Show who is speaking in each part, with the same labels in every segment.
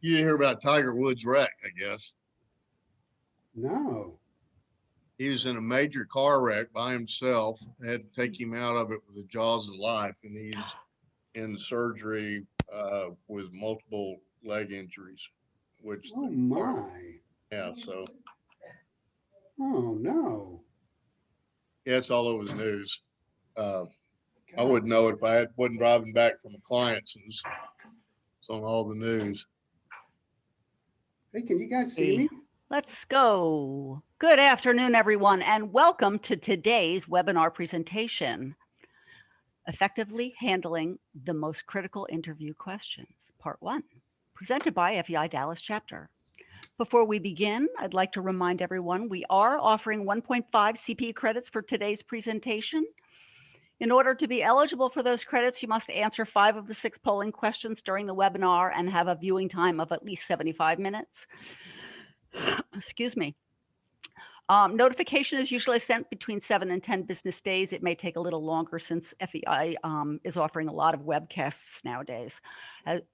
Speaker 1: You didn't hear about Tiger Woods' wreck, I guess.
Speaker 2: No.
Speaker 1: He was in a major car wreck by himself. Had to take him out of it with the jaws of life, and he's in surgery with multiple leg injuries. Which
Speaker 2: Oh my.
Speaker 1: Yeah, so
Speaker 2: Oh no.
Speaker 1: yeah, it's all over the news. I wouldn't know it if I wasn't driving back from a client. So it's on all the news.
Speaker 2: Hey, can you guys see me?
Speaker 3: Let's go. Good afternoon, everyone, and welcome to today's webinar presentation, Effectively Handling the Most Critical Interview Questions, Part 1, presented by FEI Dallas Chapter. Before we begin, I'd like to remind everyone we are offering 1.5 CPE credits for today's presentation. In order to be eligible for those credits, you must answer 5 of the 6 polling questions during the webinar and have a viewing time of at least 75 minutes. Excuse me. Notification is usually sent between 7 and 10 business days. It may take a little longer since FEI is offering a lot of webcasts nowadays.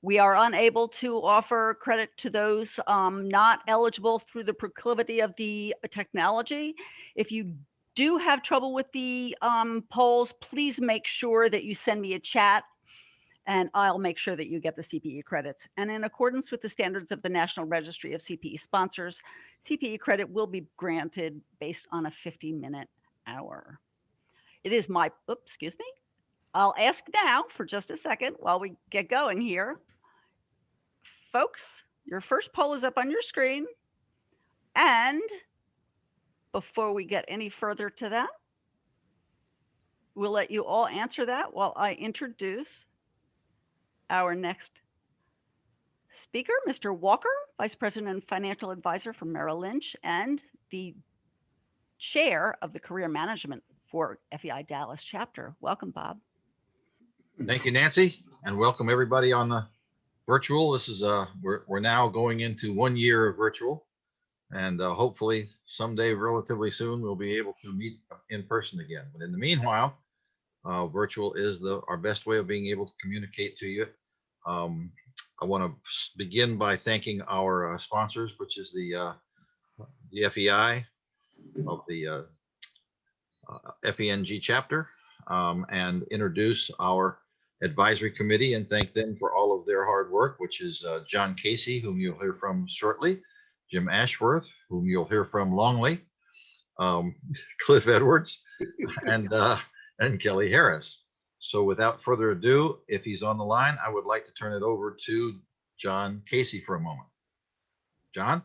Speaker 3: We are unable to offer credit to those not eligible through the proclivity of the technology. If you do have trouble with the polls, please make sure that you send me a chat and I'll make sure that you get the CPE credits. And in accordance with the standards of the National Registry of CPE Sponsors, CPE credit will be granted based on a 50-minute hour. It is my, oops, excuse me. I'll ask now for just a second while we get going here. Folks, your first poll is up on your screen. And before we get any further to that, we'll let you all answer that while I introduce our next speaker, Mr. Walker, Vice President and Financial Advisor for Merrill Lynch and the Chair of the Career Management for FEI Dallas Chapter. Welcome, Bob.
Speaker 4: Thank you, Nancy, and welcome everybody on the virtual. This is we're now going into 1 year of virtual, and hopefully someday, relatively soon, we'll be able to meet in person again. But in the meanwhile, virtual is our best way of being able to communicate to you. I want to begin by thanking our sponsors, which is the FEI of the FENG chapter, and introduce our advisory committee and thank them for all of their hard work, which is John Casey, whom you'll hear from shortly, Jim Ashworth, whom you'll hear from longly, Cliff Edwards, and Kelly Harris. So without further ado, if he's on the line, I would like to turn it over to John Casey for a moment. John?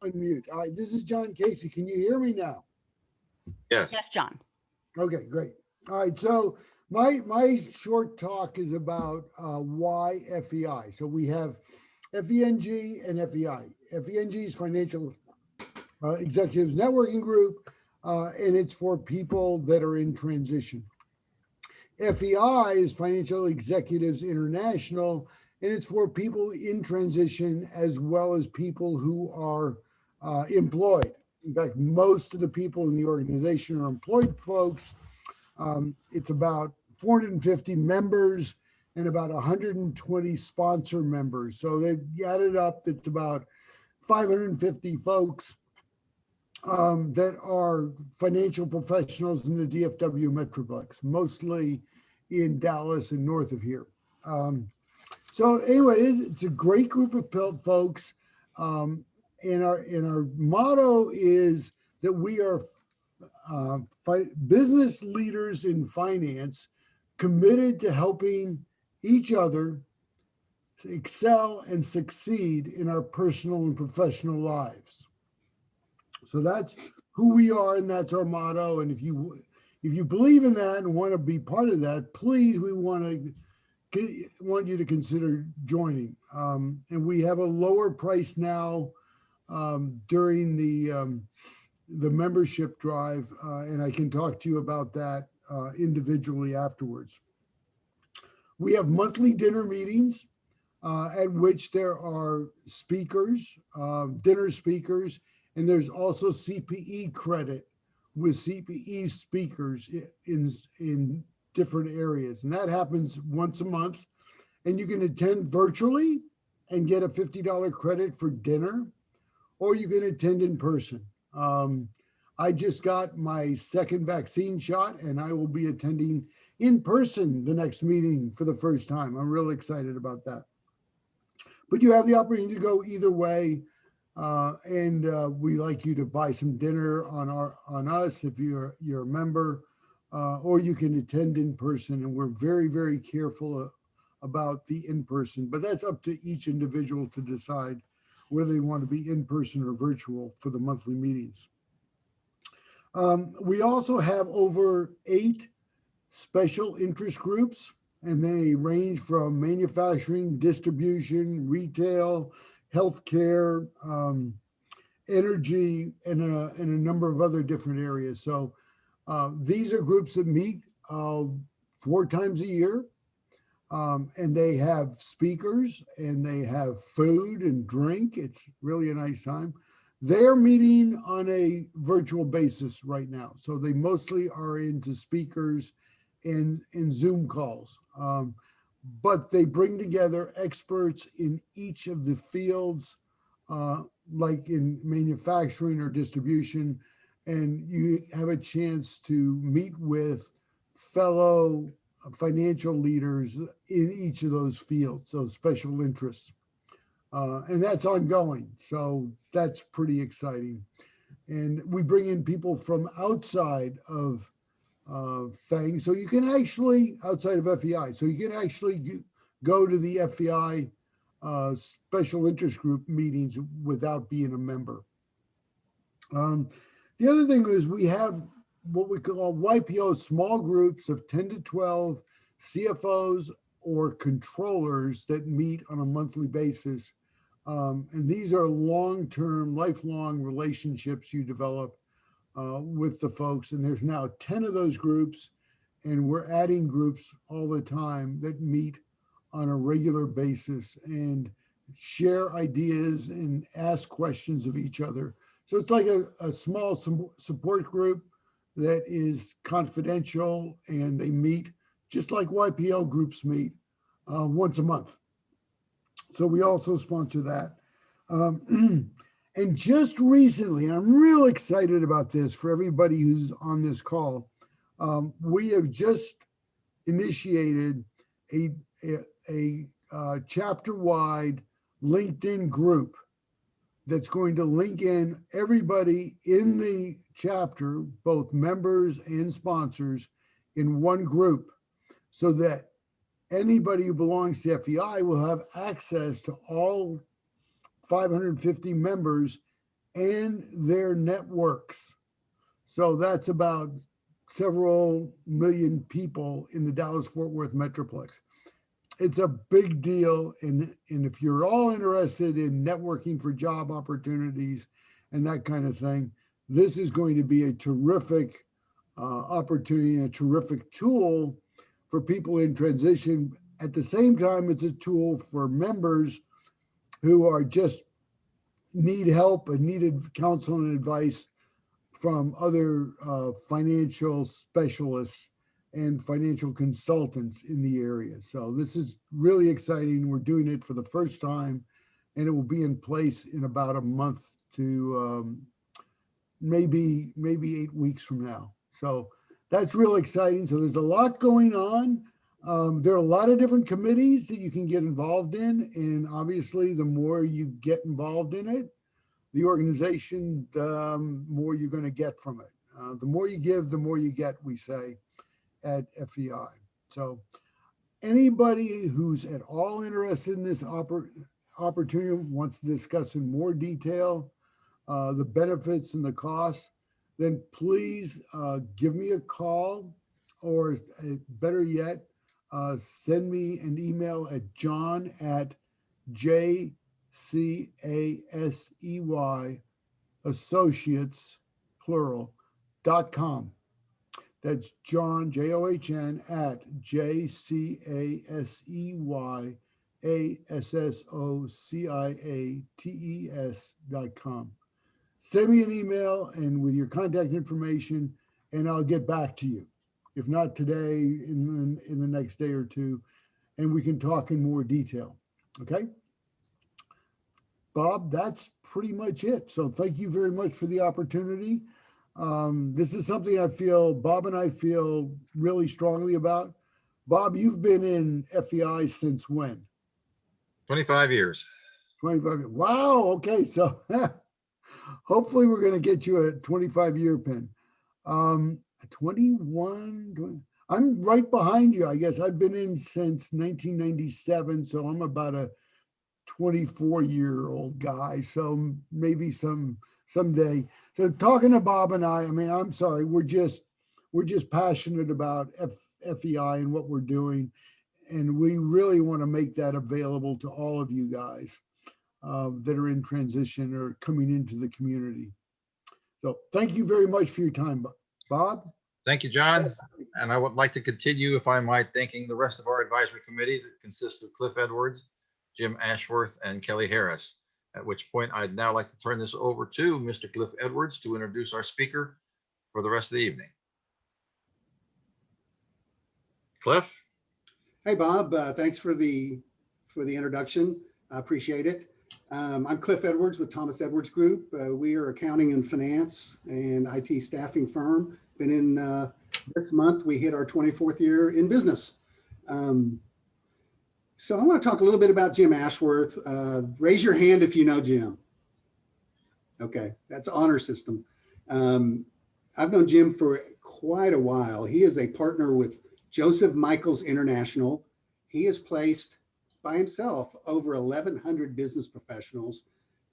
Speaker 2: Unmute. All right, this is John Casey. Can you hear me now?
Speaker 4: Yes.
Speaker 3: Yes, John.
Speaker 2: Okay, great. All right, so my short talk is about why FEI. So we have FENG and FEI. FENG is Financial Executives Networking Group, and it's for people that are in transition. FEI is Financial Executives International, and it's for people in transition as well as people who are employed. In fact, most of the people in the organization are employed folks. It's about 450 members and about 120 sponsor members. So they've added up, it's about 550 folks that are financial professionals in the DFW Metroplex, mostly in Dallas and north of here. So anyway, it's a great group of folks. And our motto is that we are business leaders in finance committed to helping each other excel and succeed in our personal and professional lives. So that's who we are, and that's our motto. And if you believe in that and want to be part of that, please, we want you to consider joining. And we have a lower price now during the membership drive, and I can talk to you about that individually afterwards. We have monthly dinner meetings. at which there are speakers, dinner speakers, and there's also CPE credit with CPE speakers in different areas. And that happens once a month. And you can attend virtually and get a $50 credit for dinner, or you can attend in person. I just got my second vaccine shot, and I will be attending in person the next meeting for the first time. I'm really excited about that. But you have the opportunity to go either way, and we like you to buy some dinner on us if you're a member, or you can attend in person. And we're very, very careful about the in-person, but that's up to each individual to decide whether they want to be in person or virtual for the monthly meetings. We also have over 8 special interest groups, and they range from manufacturing, distribution, retail, healthcare, energy, and a number of other different areas. So these are groups that meet 4 times a year, and they have speakers and they have food and drink. It's really a nice time. They're meeting on a virtual basis right now. So they mostly are into speakers and Zoom calls. But they bring together experts in each of the fields, like in manufacturing or distribution, and you have a chance to meet with fellow financial leaders in each of those fields, those special interests. And that's ongoing. So that's pretty exciting. And we bring in people from outside of things. So you can actually, outside of FEI, so you can actually go to the FEI special interest group meetings without being a member. The other thing is we have what we call YPO small groups of 10 to 12 CFOs or controllers that meet on a monthly basis. And these are long-term, lifelong relationships you develop with the folks. And there's now 10 of those groups, and we're adding groups all the time that meet on a regular basis and share ideas and ask questions of each other. So it's like a small support group that is confidential, and they meet just like YPO groups meet once a month. So we also sponsor that. And just recently, and I'm real excited about this for everybody who's on this call, we have just initiated a chapter-wide LinkedIn group that's going to link in everybody in the chapter, both members and sponsors, in one group, so that anybody who belongs to FEI will have access to all 550 members and their networks. So that's about several million people in the Dallas-Fort Worth Metroplex. It's a big deal. And if you're all interested in networking for job opportunities and that kind of thing, this is going to be a terrific opportunity and a terrific tool for people in transition. At the same time, it's a tool for members who are just need help and needed counsel and advice from other financial specialists and financial consultants in the area. So this is really exciting. We're doing it for the first time, and it will be in place in about a month to maybe 8 weeks from now. So that's real exciting. So there's a lot going on. There are a lot of different committees that you can get involved in. And obviously, the more you get involved in it, the organization, the more you're going to get from it. The more you give, the more you get, we say at FEI. So anybody who's at all interested in this opportunity, wants to discuss in more detail the benefits and the costs, then please give me a call, or better yet, send me an email at john@jcasey associates plural.com. That's John, JOHN, at jcasey ASSOCIATES.com. Send me an email and with your contact information, and I'll get back to you. If not today, in the next day or two, and we can talk in more detail. Okay? Bob, that's pretty much it. So thank you very much for the opportunity. This is something Bob and I feel really strongly about. Bob, you've been in FEI since when?
Speaker 4: 25 years.
Speaker 2: 25. Wow. Okay. So hopefully we're going to get you a 25-year pin. 21, 20, I'm right behind you. I guess I've been in since 1997. So I'm about a 24-year-old guy. So maybe someday. So talking to Bob and I mean, I'm sorry, we're just passionate about FEI and what we're doing. And we really want to make that available to all of you guys that are in transition or coming into the community. So thank you very much for your time, Bob.
Speaker 4: Thank you, John. And I would like to continue, if I might, thanking the rest of our advisory committee that consists of Cliff Edwards, Jim Ashworth, and Kelly Harris. At which point I'd now like to turn this over to Mr. Cliff Edwards to introduce our speaker for the rest of the evening. Cliff?
Speaker 5: Hey, Bob. Thanks for the introduction. I appreciate it. I'm Cliff Edwards with Thomas Edwards Group. We are accounting and finance and IT staffing firm. Been in this month, we hit our 24th year in business. So I want to talk a little bit about Jim Ashworth. Raise your hand if you know Jim. Okay, that's honor system. I've known Jim for quite a while. He is a partner with Joseph Michaels International. He has placed by himself over 1,100 business professionals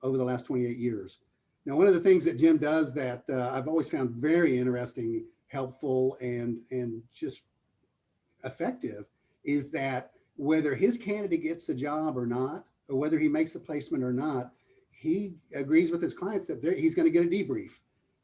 Speaker 5: over the last 28 years. Now, one of the things that Jim does that I've always found very interesting, helpful, and just effective is that whether his candidate gets the job or not, or whether he makes the placement or not, he agrees with his clients that he's going to get a debrief.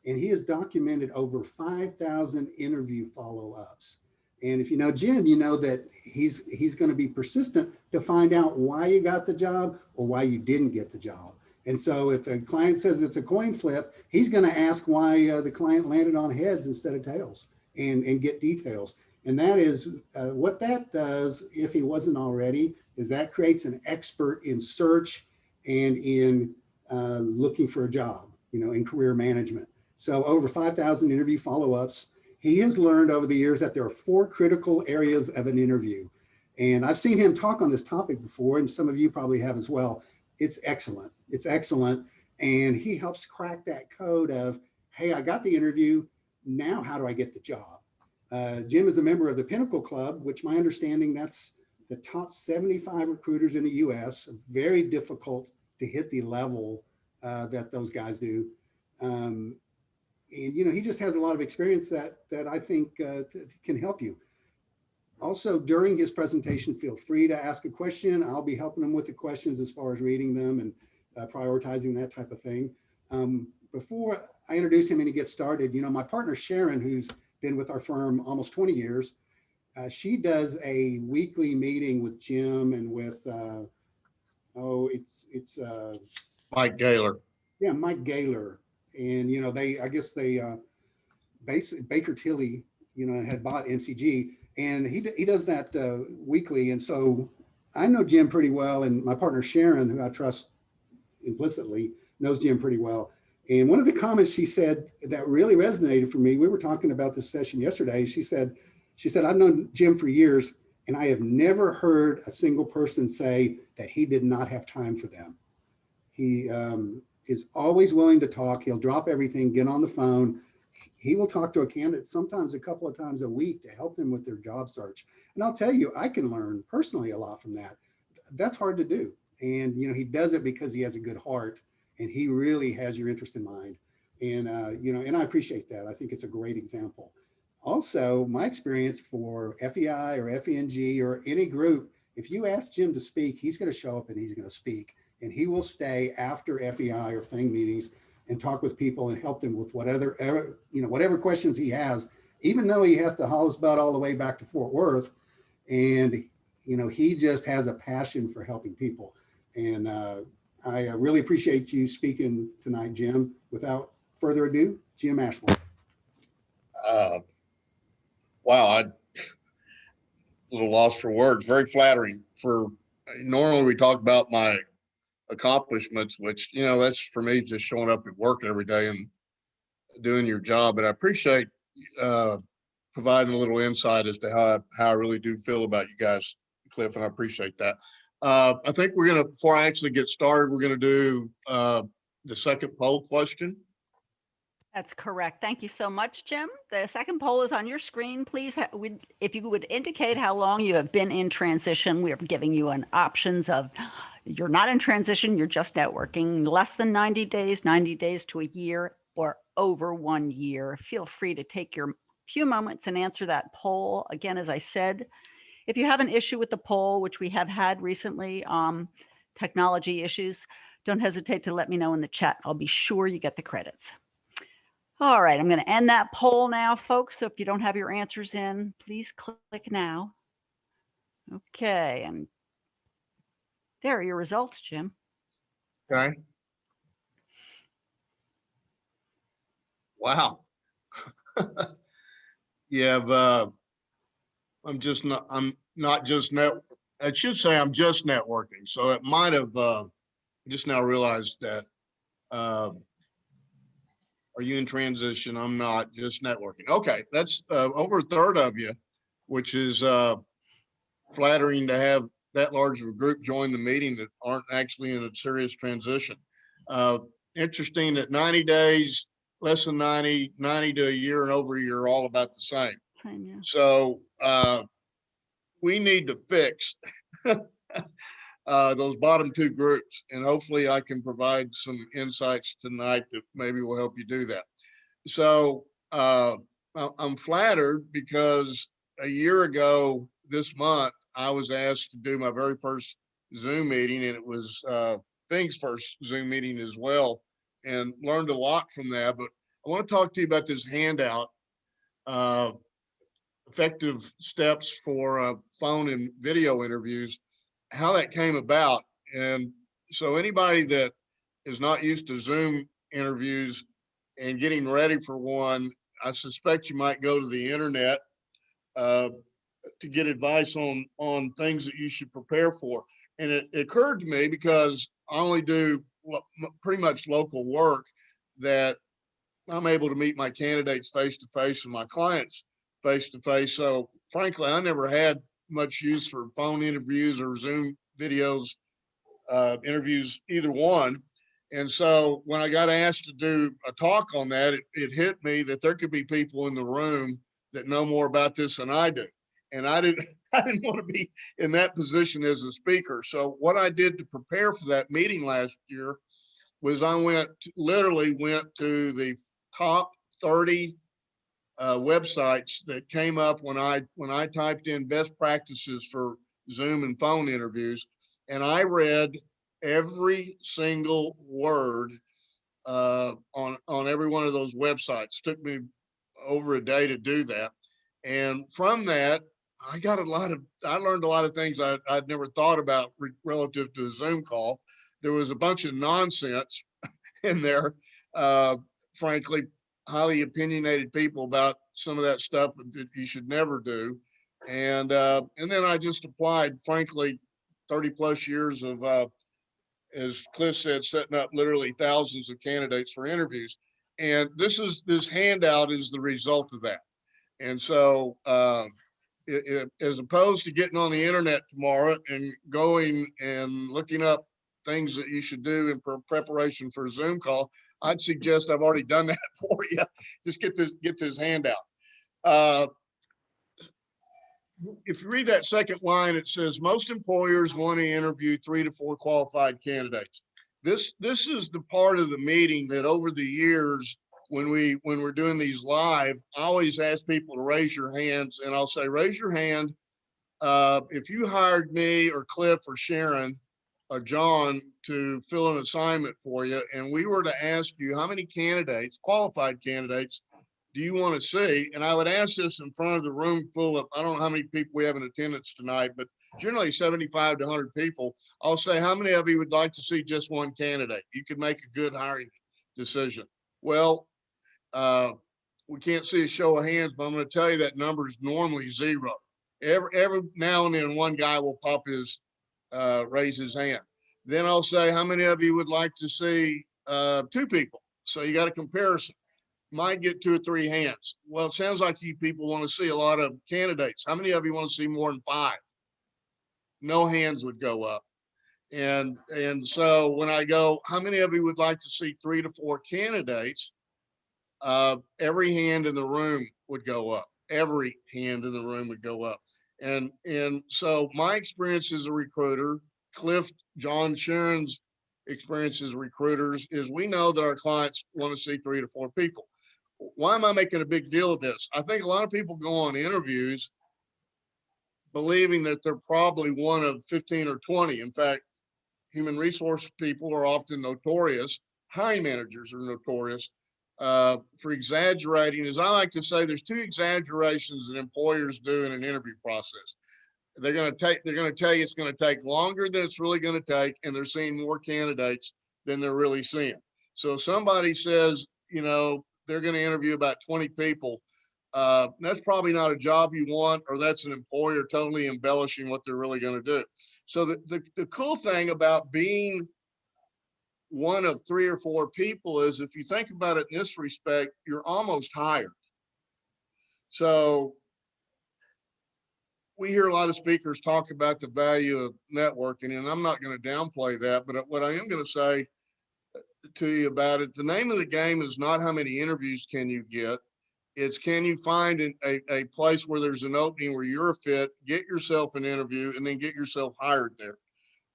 Speaker 5: And he has documented over 5,000 interview follow-ups. And if you know Jim, you know that he's going to be persistent to find out why you got the job or why you didn't get the job. And so if a client says it's a coin flip, he's going to ask why the client landed on heads instead of tails and get details. And that is what that does, if he wasn't already, is that creates an expert in search and in looking for a job, in career management. So over 5,000 interview follow-ups. He has learned over the years that there are 4 critical areas of an interview. And I've seen him talk on this topic before, and some of you probably have as well. It's excellent. It's excellent. And he helps crack that code of, hey, I got the interview. Now, how do I get the job? Jim is a member of the Pinnacle Club, which my understanding, that's the top 75 recruiters in the US. Very difficult to hit the level that those guys do. And he just has a lot of experience that I think can help you. Also, during his presentation, feel free to ask a question. I'll be helping him with the questions as far as reading them and prioritizing that type of thing. Before I introduce him and he gets started, my partner Sharon, who's been with our firm almost 20 years, she does a weekly meeting with Jim and with
Speaker 1: Mike Gaylor.
Speaker 5: Yeah, Mike Gaylor. And, Baker Tilly, had bought MCG, and he does that weekly. And so I know Jim pretty well, and my partner Sharon, who I trust implicitly, knows Jim pretty well. And one of the comments she said that really resonated for me, we were talking about this session yesterday. She said, I've known Jim for years, and I have never heard a single person say that he did not have time for them. He is always willing to talk. He'll drop everything, get on the phone. He will talk to a candidate sometimes a couple of times a week to help them with their job search. And I'll tell you, I can learn personally a lot from that. That's hard to do. And, he does it because he has a good heart and he really has your interest in mind. And, and I appreciate that. I think it's a great example. Also, my experience for FEI or FENG or any group, if you ask Jim to speak, he's going to show up and he's going to speak. And he will stay after FEI or FENG meetings and talk with people and help them with whatever questions he has, even though he has to haul his butt all the way back to Fort Worth. And he just has a passion for helping people. And I really appreciate you speaking tonight, Jim. Without further ado, Jim Ashworth.
Speaker 1: Wow, I a little lost for words. Very flattering. Normally we talk about my accomplishments, which that's for me just showing up at work every day and doing your job. But I appreciate providing a little insight as to how I really do feel about you guys, Cliff, and I appreciate that. I think before I actually get started, we're gonna do the second poll question.
Speaker 3: That's correct. Thank you so much, Jim. The second poll is on your screen. Please, if you would indicate how long you have been in transition. We are giving you an options of you're not in transition, you're just networking, less than 90 days, 90 days to a year, or over 1 year. Feel free to take your few moments and answer that poll. Again, as I said, if you have an issue with the poll, which we have had recently, technology issues, don't hesitate to let me know in the chat. I'll be sure you get the credits. All right, I'm going to end that poll now, folks. So if you don't have your answers in, please click now. Okay, and there are your results, Jim.
Speaker 1: Okay. Wow. You have I'm not just I should say I'm just networking. So it might have just now realized that are you in transition? I'm not, just networking. Okay, that's over a third of you, which is flattering to have that large of a group join the meeting that aren't actually in a serious transition. Interesting that 90 days, less than 90 to a year and over a year are all about the same.
Speaker 3: Yeah.
Speaker 1: So we need to fix those bottom two groups, and hopefully I can provide some insights tonight that maybe will help you do that. So I'm flattered because a year ago this month, I was asked to do my very first Zoom meeting, and it was Bing's first Zoom meeting as well, and learned a lot from that. But I want to talk to you about this handout, effective steps for phone and video interviews, how that came about. And so anybody that is not used to Zoom interviews and getting ready for one, I suspect you might go to the internet to get advice on things that you should prepare for. And it occurred to me, because I only do pretty much local work, that I'm able to meet my candidates face to face and my clients face to face. So frankly, I never had much use for phone interviews or Zoom videos, interviews, either one. And so when I got asked to do a talk on that, it hit me that there could be people in the room that know more about this than I do. And I didn't want to be in that position as a speaker. So what I did to prepare for that meeting last year was I literally went to the top 30 websites that came up when I typed in best practices for Zoom and phone interviews, and I read every single word on every one of those websites. It took me over a day to do that, and from that, I learned a lot of things I'd never thought about relative to a Zoom call. There was a bunch of nonsense in there, frankly, highly opinionated people about some of that stuff that you should never do. And then I just applied, frankly, 30 plus years of, as Cliff said, setting up literally thousands of candidates for interviews. And this handout is the result of that. And so as opposed to getting on the internet tomorrow and going and looking up things that you should do in preparation for a Zoom call, I'd suggest I've already done that for you. Just get this handout. If you read that second line, it says most employers want to interview 3 to 4 qualified candidates. This is the part of the meeting that over the years, when we're doing these live, I always ask people to raise your hands, and I'll say, raise your hand if you hired me or Cliff or Sharon or John to fill an assignment for you, and we were to ask you how many candidates, qualified candidates, do you want to see? And I would ask this in front of the room full of, I don't know how many people we have in attendance tonight, but generally 75 to 100 people. I'll say, how many of you would like to see just one candidate? You could make a good hiring decision. Well, we can't see a show of hands, but I'm going to tell you that number is normally zero. Every now and then one guy will raise his hand. Then I'll say, how many of you would like to see two people? So you got a comparison. Might get 2 or 3 hands. Well, it sounds like you people want to see a lot of candidates. How many of you want to see more than 5? No hands would go up. And so when I go, how many of you would like to see 3 to 4 candidates? Every hand in the room would go up. Every hand in the room would go up. And so my experience as a recruiter, Cliff, John, Sharon's experience as recruiters is we know that our clients want to see 3 to 4 people. Why am I making a big deal of this? I think a lot of people go on interviews believing that they're probably one of 15 or 20. In fact, human resource people are often notorious. Hiring managers are notorious for exaggerating. As I like to say, there's 2 exaggerations that employers do in an interview process. They're going to tell you it's going to take longer than it's really going to take, and they're seeing more candidates than they're really seeing. So if somebody says, they're going to interview about 20 people, that's probably not a job you want, or that's an employer totally embellishing what they're really going to do. So the cool thing about being one of 3 or 4 people is, if you think about it in this respect, you're almost hired. So we hear a lot of speakers talk about the value of networking, and I'm not going to downplay that, but what I am going to say to you about it, the name of the game is not how many interviews can you get. It's, can you find a place where there's an opening where you're a fit, get yourself an interview, and then get yourself hired there.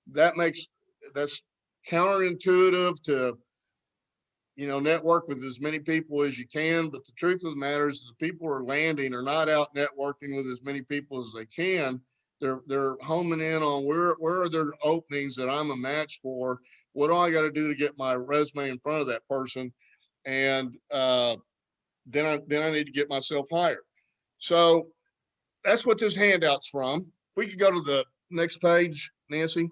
Speaker 1: That's counterintuitive to, network with as many people as you can. But the truth of the matter is the people who are landing are not out networking with as many people as they can. They're homing in on where are there openings that I'm a match for? What do I got to do to get my resume in front of that person? And then I need to get myself hired. So that's what this handout's from. If we could go to the next page, Nancy.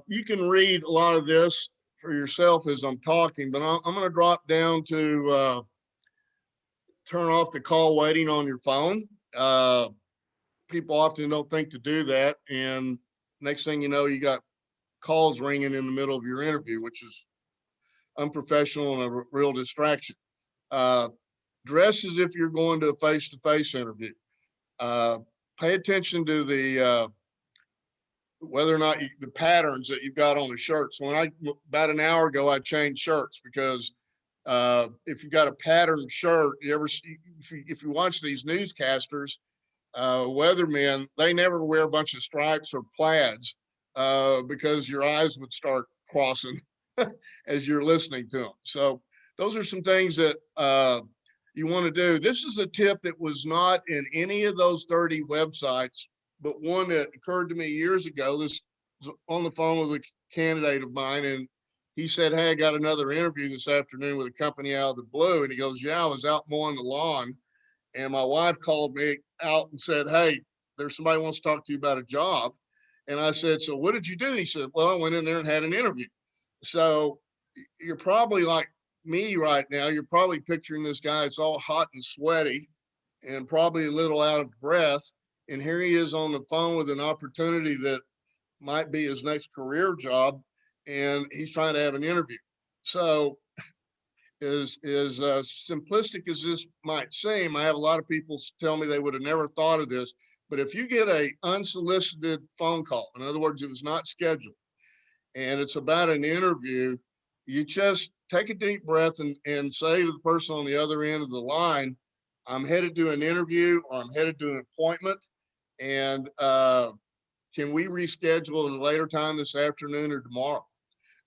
Speaker 1: You can read a lot of this for yourself as I'm talking, but I'm going to drop down to turn off the call waiting on your phone. People often don't think to do that. And next thing you know, you got calls ringing in the middle of your interview, which is unprofessional and a real distraction. Dress as if you're going to a face-to-face interview. Pay attention to the whether or not the patterns that you've got on the shirts. About an hour ago, I changed shirts because if you've got a patterned shirt, if you watch these newscasters, weathermen, they never wear a bunch of stripes or plaids because your eyes would start crossing as you're listening to them. So those are some things that you want to do. This is a tip that was not in any of those 30 websites, but one that occurred to me years ago. This was on the phone with a candidate of mine, and he said, hey, I got another interview this afternoon with a company out of the blue. And he goes, yeah, I was out mowing the lawn, and my wife called me out and said, hey, there's somebody who wants to talk to you about a job. And I said, so what did you do? And he said, well, I went in there and had an interview. So you're probably like me right now. You're probably picturing this guy. It's all hot and sweaty and probably a little out of breath. And here he is on the phone with an opportunity that might be his next career job. And he's trying to have an interview. So as simplistic as this might seem, I have a lot of people tell me they would have never thought of this. But if you get a unsolicited phone call, in other words, it was not scheduled, and it's about an interview, you just take a deep breath and say to the person on the other end of the line, I'm headed to an interview, or I'm headed to an appointment, and can we reschedule at a later time this afternoon or tomorrow?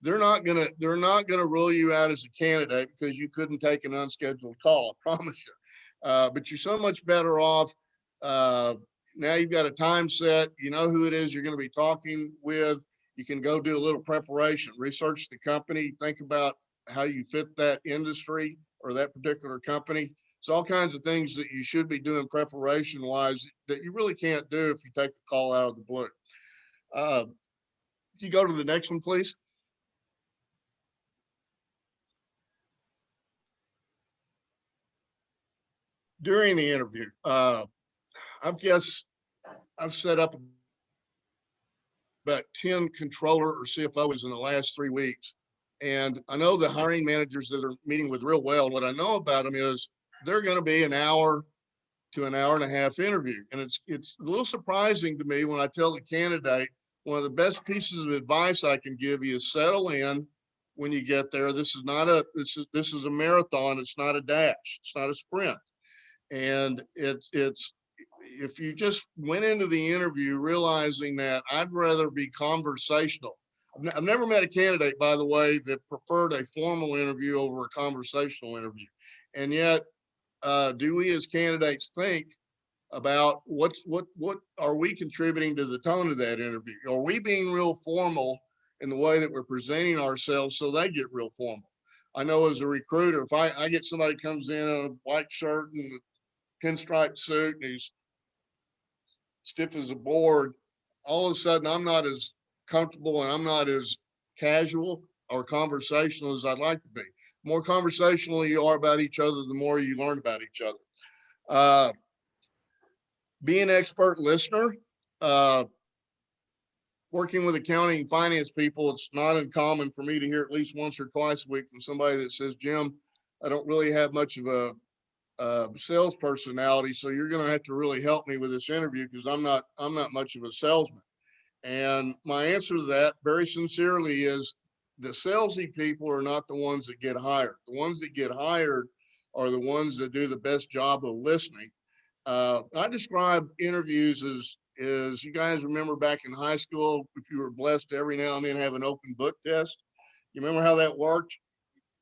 Speaker 1: They're not gonna rule you out as a candidate because you couldn't take an unscheduled call, I promise you. But you're so much better off. Now you've got a time set, you know who it is you're going to be talking with. You can go do a little preparation, research the company, think about how you fit that industry or that particular company. It's all kinds of things that you should be doing preparation wise that you really can't do if you take a call out of the blue. If you go to the next one, please. During the interview, I've set up about 10 controller or CFOs in the last 3 weeks. And I know the hiring managers that are meeting with real well. What I know about them is they're going to be an hour to an hour and a half interview. And it's a little surprising to me when I tell the candidate, one of the best pieces of advice I can give you is settle in when you get there. This is a marathon. It's not a dash. It's not a sprint. And it's if you just went into the interview realizing that I'd rather be conversational. I've never met a candidate, by the way, that preferred a formal interview over a conversational interview. And yet, do we as candidates think about what are we contributing to the tone of that interview? Are we being real formal in the way that we're presenting ourselves so they get real formal? I know as a recruiter, if I get somebody comes in a white shirt and a pinstripe suit and he's stiff as a board, all of a sudden I'm not as comfortable and I'm not as casual or conversational as I'd like to be. The more conversational you are about each other, the more you learn about each other. Be an expert listener. Working with accounting and finance people, it's not uncommon for me to hear at least once or twice a week from somebody that says, Jim, I don't really have much of a sales personality, so you're going to have to really help me with this interview because I'm not much of a salesman. And my answer to that very sincerely is the salesy people are not the ones that get hired. The ones that get hired are the ones that do the best job of listening. I describe interviews as you guys remember back in high school, if you were blessed to every now and then have an open book test. You remember how that worked?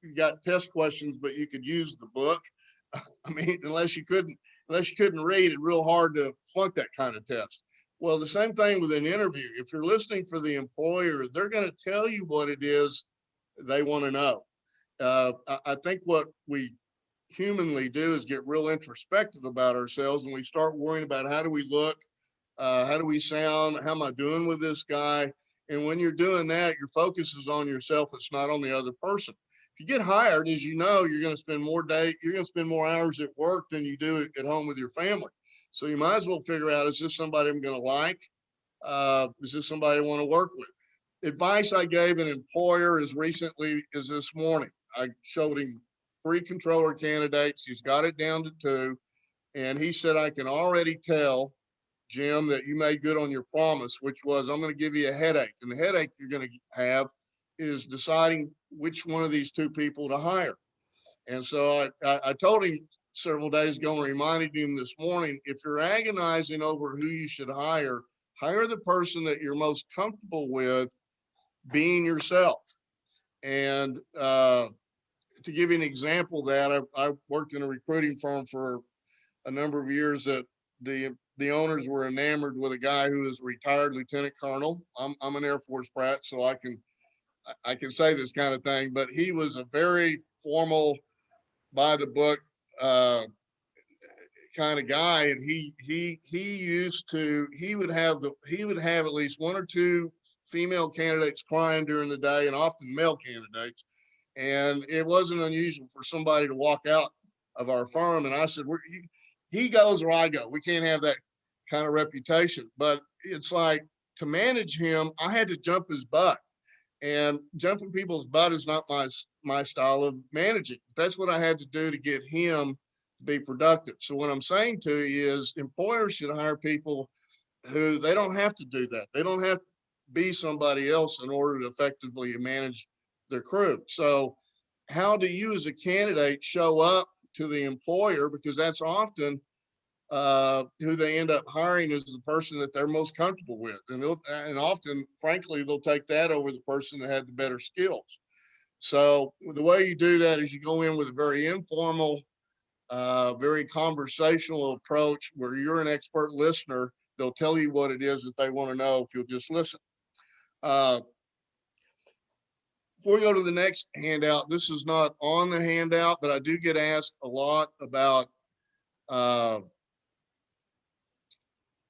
Speaker 1: You got test questions, but you could use the book. I mean, unless you couldn't read, it's real hard to flunk that kind of test. Well, the same thing with an interview. If you're listening for the employer, they're going to tell you what it is they want to know. I think what we humanly do is get real introspective about ourselves, and we start worrying about how do we look, how do we sound, how am I doing with this guy? And when you're doing that, your focus is on yourself. It's not on the other person. If you get hired, as you know, you're going to spend more hours at work than you do at home with your family. So you might as well figure out, is this somebody I'm going to like? Is this somebody I want to work with? Advice I gave an employer as recently as this morning. I showed him 3 controller candidates. He's got it down to 2. And he said, I can already tell, Jim, that you made good on your promise, which was, I'm going to give you a headache. And the headache you're going to have is deciding which one of these 2 people to hire. And so I told him several days ago and reminded him this morning, if you're agonizing over who you should hire the person that you're most comfortable with being yourself. And to give you an example of that, I worked in a recruiting firm for a number of years that the owners were enamored with a guy who is retired lieutenant colonel. I'm an Air Force brat, so I can say this kind of thing, but he was a very formal, by the book kind of guy, and he would have at least 1 or 2 female candidates crying during the day, and often male candidates, and it wasn't unusual for somebody to walk out of our firm, and I said, he goes or I go. We can't have that kind of reputation. But it's like, to manage him, I had to jump his butt. And jumping people's butt is not my style of managing. That's what I had to do to get him to be productive. So what I'm saying to you is employers should hire people who they don't have to do that. They don't have to be somebody else in order to effectively manage their crew. So how do you as a candidate show up to the employer? Because that's often who they end up hiring is the person that they're most comfortable with. And often, frankly, they'll take that over the person that had the better skills. So the way you do that is you go in with a very informal, very conversational approach where you're an expert listener. They'll tell you what it is that they want to know if you'll just listen. before we go to the next handout, this is not on the handout, but I do get asked a lot about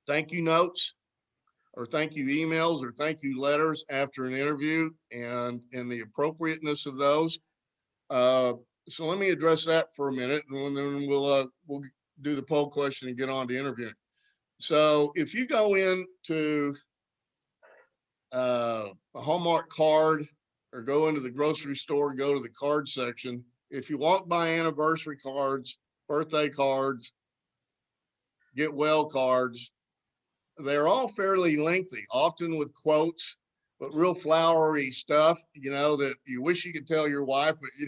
Speaker 1: thank you notes or thank you emails or thank you letters after an interview and the appropriateness of those. So let me address that for a minute, and then we'll do the poll question and get on to interviewing. So if you go into a Hallmark card or go into the grocery store, go to the card section, if you walk by anniversary cards, birthday cards, get well cards, they're all fairly lengthy, often with quotes, but real flowery stuff, you know, that you wish you could tell your wife, but you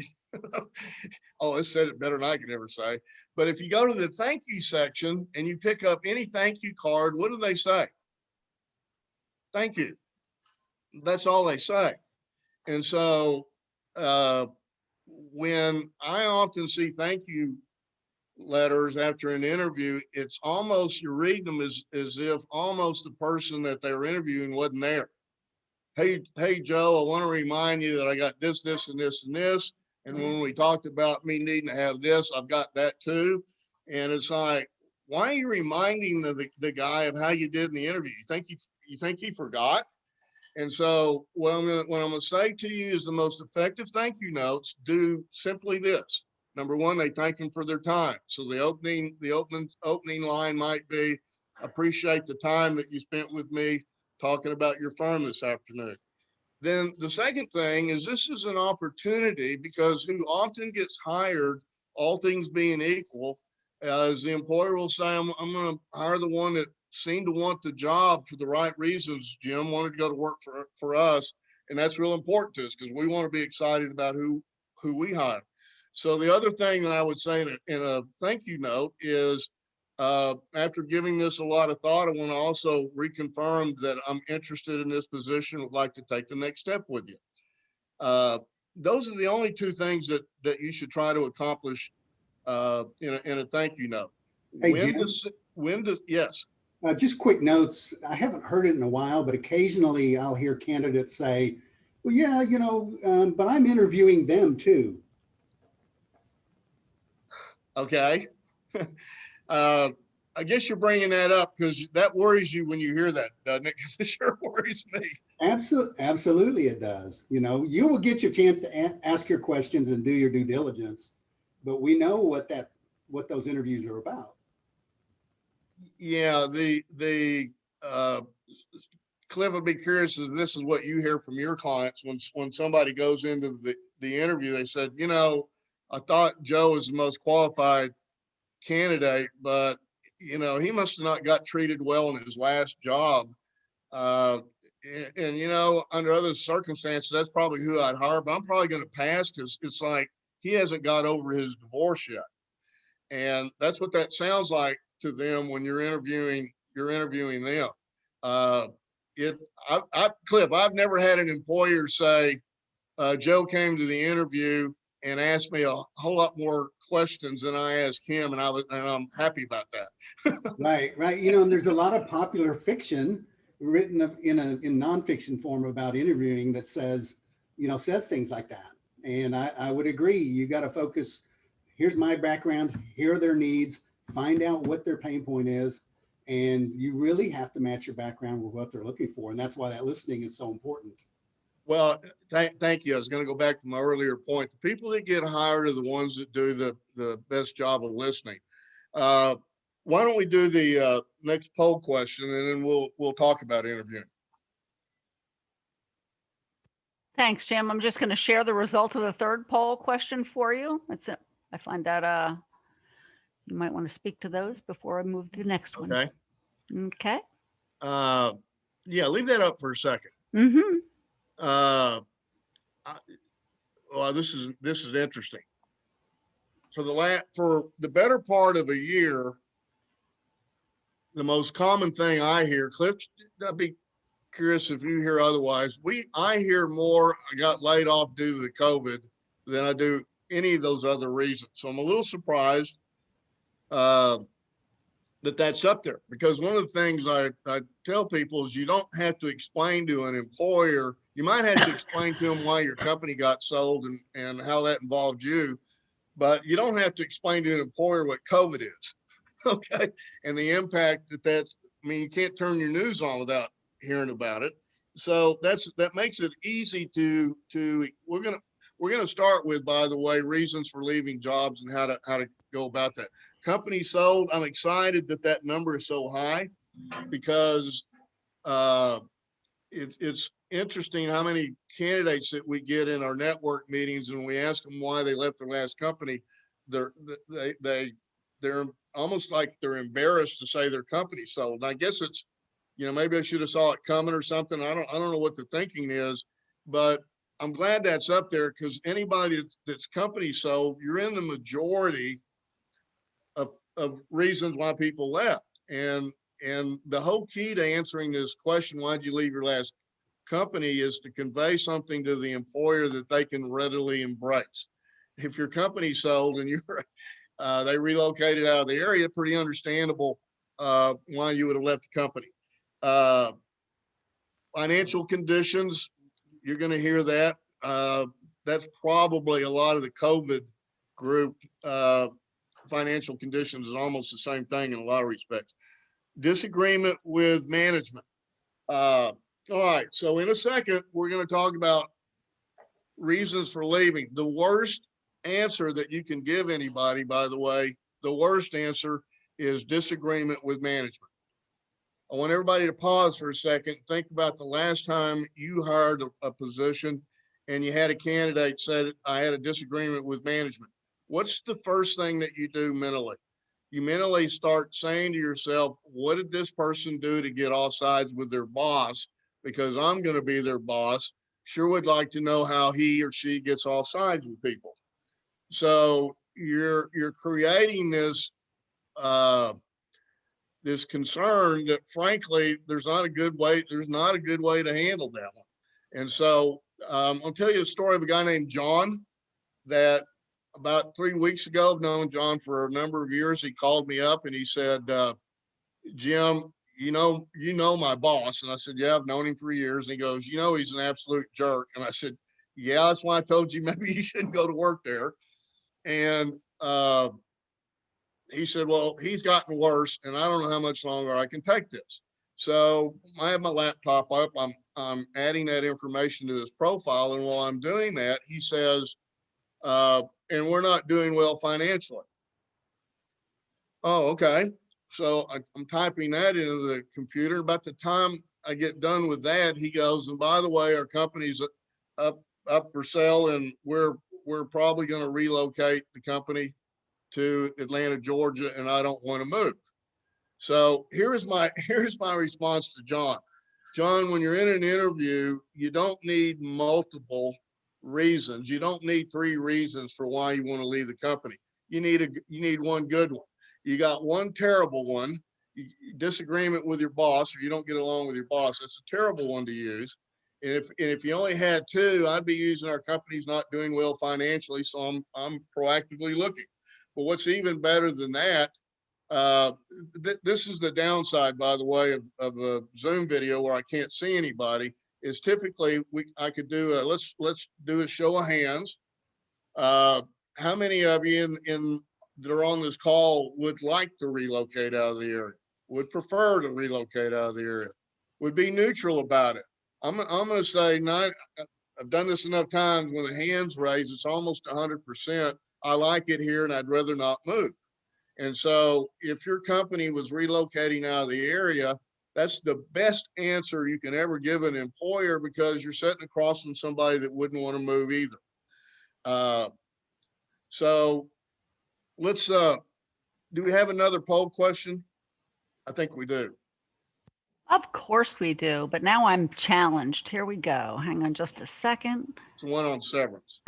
Speaker 1: oh, it said it better than I could ever say. But if you go to the thank you section and you pick up any thank you card, what do they say? Thank you. That's all they say. And so when I often see thank you letters after an interview, it's almost, you're reading them as if almost the person that they were interviewing wasn't there. Hey, Joe, I want to remind you that I got this, this, and this, and this. And when we talked about me needing to have this, I've got that too. And it's like, why are you reminding the guy of how you did in the interview? You think he forgot? And so what I'm gonna say to you is the most effective thank you notes do simply this. Number one, they thank them for their time. So the opening line might be, appreciate the time that you spent with me talking about your firm this afternoon. Then the second thing is, this is an opportunity, because who often gets hired, all things being equal, as the employer will say, I'm going to hire the one that seemed to want the job for the right reasons. Jim wanted to go to work for us. And that's real important to us because we want to be excited about who we hire. So the other thing that I would say in a thank you note is, after giving this a lot of thought, I want to also reconfirm that I'm interested in this position, would like to take the next step with you. Those are the only two things that you should try to accomplish in a thank you note.
Speaker 5: Hey, Jim.
Speaker 1: Yes.
Speaker 5: Just quick notes. I haven't heard it in a while, but occasionally I'll hear candidates say, well, yeah, you know, but I'm interviewing them too. Okay.
Speaker 1: I guess you're bringing that up because that worries you when you hear that, doesn't it? Because it sure worries me.
Speaker 5: Absolutely it does. You know, you will get your chance to ask your questions and do your due diligence, but we know what those interviews are about.
Speaker 1: Yeah, Cliff, would be curious if this is what you hear from your clients when somebody goes into the interview. They said, you know, I thought Joe was the most qualified candidate, but you know, he must have not got treated well in his last job. And you know, under other circumstances, that's probably who I'd hire, but I'm probably going to pass because it's like he hasn't got over his divorce yet. And that's what that sounds like to them when you're interviewing them. Cliff, I've never had an employer say, Joe came to the interview and asked me a whole lot more questions than I asked him, and I'm happy about that.
Speaker 5: Right. You know, and there's a lot of popular fiction written in nonfiction form about interviewing that says things like that. And I would agree. You got to focus. Here's my background. Here are their needs. Find out what their pain point is. And you really have to match your background with what they're looking for. And that's why that listening is so important.
Speaker 1: Well, thank you. I was going to go back to my earlier point. The people that get hired are the ones that do the best job of listening. Why don't we do the next poll question, and then we'll talk about interviewing.
Speaker 3: Thanks, Jim. I'm just going to share the result of the third poll question for you. That's it. I find that you might want to speak to those before I move to the next one.
Speaker 1: Okay.
Speaker 3: Okay.
Speaker 1: Yeah, leave that up for a second.
Speaker 3: Mm-hmm.
Speaker 1: Well, this is interesting. For the better part of a year, the most common thing I hear, Cliff, I'd be curious if you hear otherwise. I hear more, I got laid off due to the COVID than I do any of those other reasons. So I'm a little surprised. that's up there, because one of the things I tell people is you don't have to explain to an employer. You might have to explain to them why your company got sold and how that involved you, but you don't have to explain to an employer what COVID is. Okay. And the impact that's, I mean, you can't turn your news on without hearing about it. So that makes it easy to we're going to start with, by the way, reasons for leaving jobs and how to go about that. Company sold. I'm excited that number is so high, because it's interesting how many candidates that we get in our network meetings, and we ask them why they left their last company. They're almost like they're embarrassed to say their company sold. And I guess it's, maybe I should have saw it coming or something. I don't know what the thinking is, but I'm glad that's up there, because anybody that's company sold, you're in the majority of reasons why people left. And the whole key to answering this question, why'd you leave your last company, is to convey something to the employer that they can readily embrace. If your company sold and they relocated out of the area, pretty understandable why you would have left the company. Financial conditions, you're going to hear that. That's probably a lot of the COVID group. Financial conditions is almost the same thing in a lot of respects. Disagreement with management. All right, so in a second, we're going to talk about reasons for leaving. The worst answer that you can give anybody, by the way, the worst answer is disagreement with management. I want everybody to pause for a second. Think about the last time you hired a position and you had a candidate said, I had a disagreement with management. What's the first thing that you do mentally? You mentally start saying to yourself, what did this person do to get off sides with their boss? Because I'm going to be their boss. Sure would like to know how he or she gets off sides with people. So you're creating this this concern that, frankly, there's not a good way to handle that one. And so I'll tell you a story of a guy named John that about 3 weeks ago, I've known John for a number of years. He called me up and he said, Jim, you know my boss. And I said, yeah, I've known him for years. And he goes, he's an absolute jerk. And I said, yeah, that's why I told you maybe you shouldn't go to work there. And he said, well, he's gotten worse and I don't know how much longer I can take this. So I have my laptop up. I'm adding that information to his profile. And while I'm doing that, he says, and we're not doing well financially. Oh, okay. So I'm typing that into the computer. About the time I get done with that, he goes, and by the way, our company's up for sale, and we're probably going to relocate the company to Atlanta, Georgia, and I don't want to move. So here's my response to John. John, when you're in an interview, you don't need multiple reasons. You don't need 3 reasons for why you want to leave the company. You need one good one. You got one terrible one, disagreement with your boss, or you don't get along with your boss. That's a terrible one to use. And if you only had 2, I'd be using our company's not doing well financially, so I'm proactively looking. But what's even better than that, this is the downside, by the way, of a Zoom video where I can't see anybody, is typically I could do let's do a show of hands. How many of you that are on this call would like to relocate out of the area, would prefer to relocate out of the area, would be neutral about it? I'm going to say I've done this enough times. When the hands raised, it's almost 100%. I like it here and I'd rather not move. And so if your company was relocating out of the area, that's the best answer you can ever give an employer, because you're sitting across from somebody that wouldn't want to move either. So let's, do we have another poll question? I think we do.
Speaker 3: Of course we do, but now I'm challenged. Here we go. Hang on just a second.
Speaker 1: It's one on severance.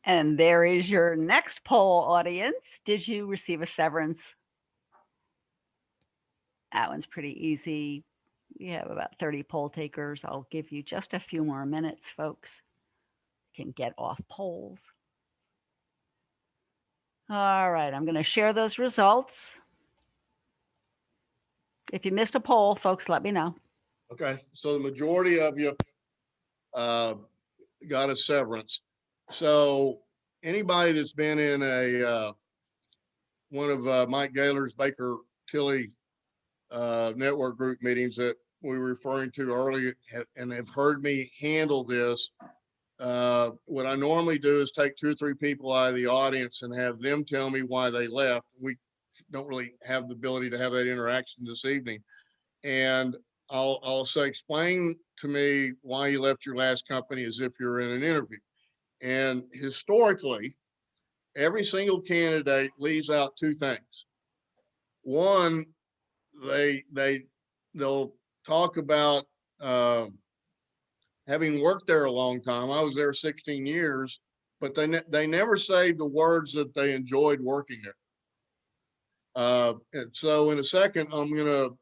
Speaker 3: And there is your next poll, audience. Did you receive a severance? That one's pretty easy. We have about 30 poll takers. I'll give you just a few more minutes, folks. You can get off polls. All right, I'm going to share those results. If you missed a poll, folks, let me know.
Speaker 1: Okay, so the majority of you got a severance. So anybody that's been in a one of Mike Gaylor's Baker Tilly network group meetings that we were referring to earlier and have heard me handle this, what I normally do is take 2 or 3 people out of the audience and have them tell me why they left. We don't really have the ability to have that interaction this evening. And I'll say, explain to me why you left your last company as if you're in an interview. And historically, every single candidate leaves out 2 things. One, they'll talk about having worked there a long time. I was there 16 years, but they never say the words that they enjoyed working there. And so in a second, I'm going to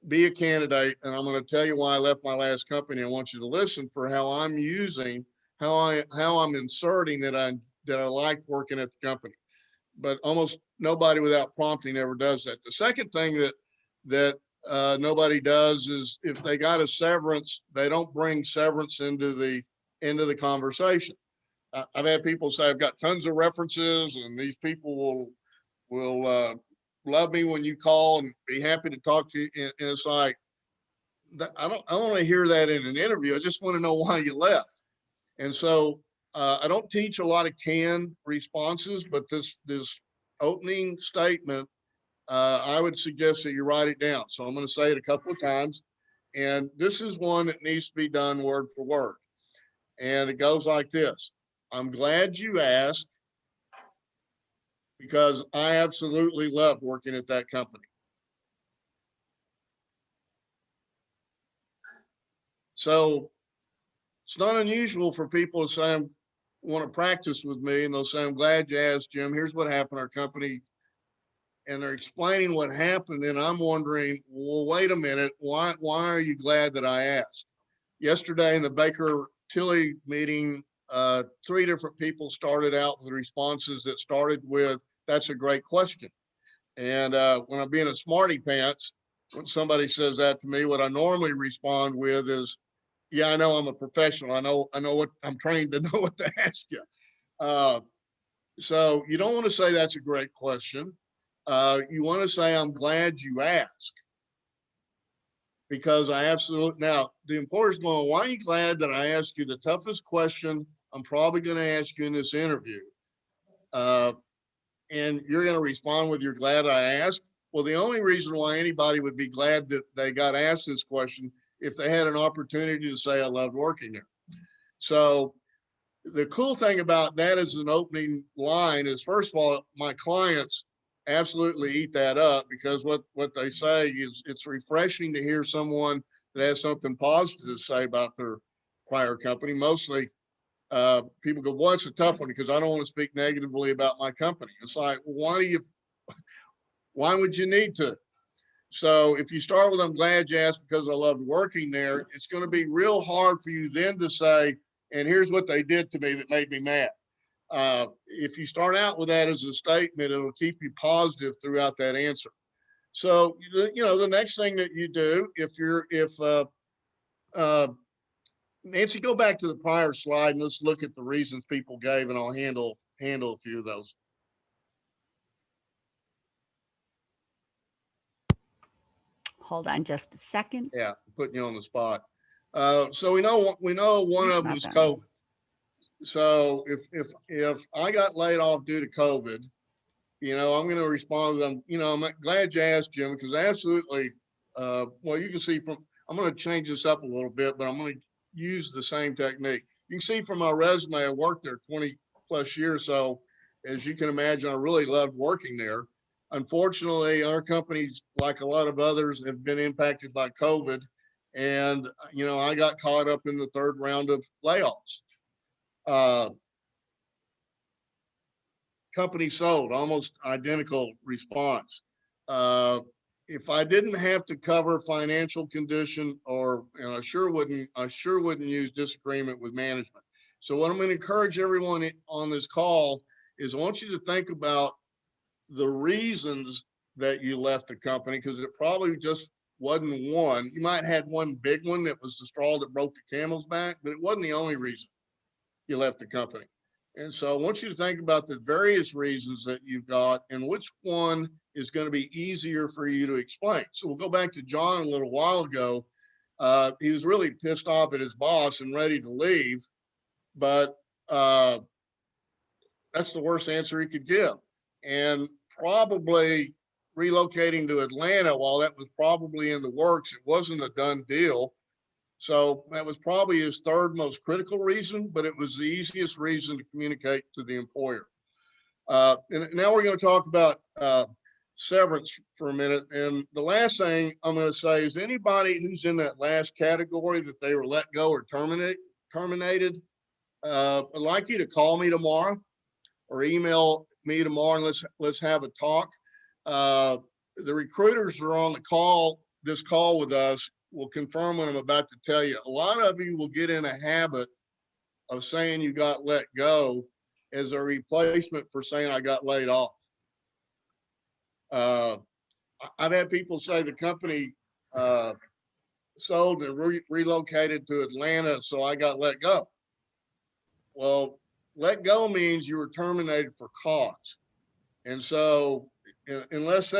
Speaker 1: be a candidate and I'm going to tell you why I left my last company. I want you to listen for how I'm using, how I'm inserting that I like working at the company. But almost nobody without prompting ever does that. The second thing that nobody does is if they got a severance, they don't bring severance into the conversation. I've had people say, I've got tons of references and these people will love me when you call and be happy to talk to you. And it's like, I don't want to hear that in an interview. I just want to know why you left. And so I don't teach a lot of canned responses, but this opening statement, I would suggest that you write it down. So I'm going to say it a couple of times. And this is one that needs to be done word for word. And it goes like this. I'm glad you asked because I absolutely love working at that company. So it's not unusual for people to say, want to practice with me. And they'll say, I'm glad you asked, Jim. Here's what happened. Our company, and they're explaining what happened. And I'm wondering, well, wait a minute. Why are you glad that I asked? Yesterday in the Baker Tilly meeting, 3 different people started out with responses that started with, that's a great question. And when I'm being a smarty pants, when somebody says that to me, what I normally respond with is, yeah, I know I'm a professional. I know what I'm trained to know what to ask you. So you don't want to say that's a great question. You want to say, I'm glad you asked. Because I absolutely, now the employer's going, why are you glad that I asked you the toughest question I'm probably going to ask you in this interview? And you're going to respond with, you're glad I asked. Well, the only reason why anybody would be glad that they got asked this question if they had an opportunity to say, I loved working there. So the cool thing about that as an opening line is, first of all, my clients absolutely eat that up because what they say is it's refreshing to hear someone that has something positive to say about their prior company. Mostly people go, well, it's a tough one because I don't want to speak negatively about my company. It's like, why would you need to? So if you start with, I'm glad you asked because I loved working there, it's going to be real hard for you then to say, and here's what they did to me that made me mad. If you start out with that as a statement, it'll keep you positive throughout that answer. So, the next thing that you do, Nancy, go back to the prior slide and let's look at the reasons people gave, and I'll handle a few of those.
Speaker 3: Hold on just a second.
Speaker 1: Yeah, I'm putting you on the spot. So we know one of them was COVID. So if I got laid off due to COVID, I'm going to respond with, I'm glad you asked, Jim, because absolutely, well, you can see I'm going to change this up a little bit, but I'm going to use the same technique. You can see from my resume, I worked there 20 plus years. So as you can imagine, I really loved working there. Unfortunately, our companies, like a lot of others, have been impacted by COVID. And, I got caught up in the 3rd round of layoffs. Company sold, almost identical response. If I didn't have to cover financial condition and I sure wouldn't use disagreement with management. So what I'm going to encourage everyone on this call is I want you to think about the reasons that you left the company, because it probably just wasn't one. You might have had one big one that was the straw that broke the camel's back, but it wasn't the only reason you left the company. And so I want you to think about the various reasons that you've got and which one is going to be easier for you to explain. So we'll go back to John a little while ago. He was really pissed off at his boss and ready to leave, but that's the worst answer he could give. And probably relocating to Atlanta, while that was probably in the works, it wasn't a done deal. So that was probably his third most critical reason, but it was the easiest reason to communicate to the employer. And now we're going to talk about severance for a minute. And the last thing I'm going to say is anybody who's in that last category that they were let go or terminated, I'd like you to call me tomorrow or email me tomorrow and let's have a talk. The recruiters are on this call with us will confirm what I'm about to tell you. A lot of you will get in a habit of saying you got let go as a replacement for saying I got laid off. I've had people say the company sold and relocated to Atlanta, so I got let go. Well, let go means you were terminated for cause. And so unless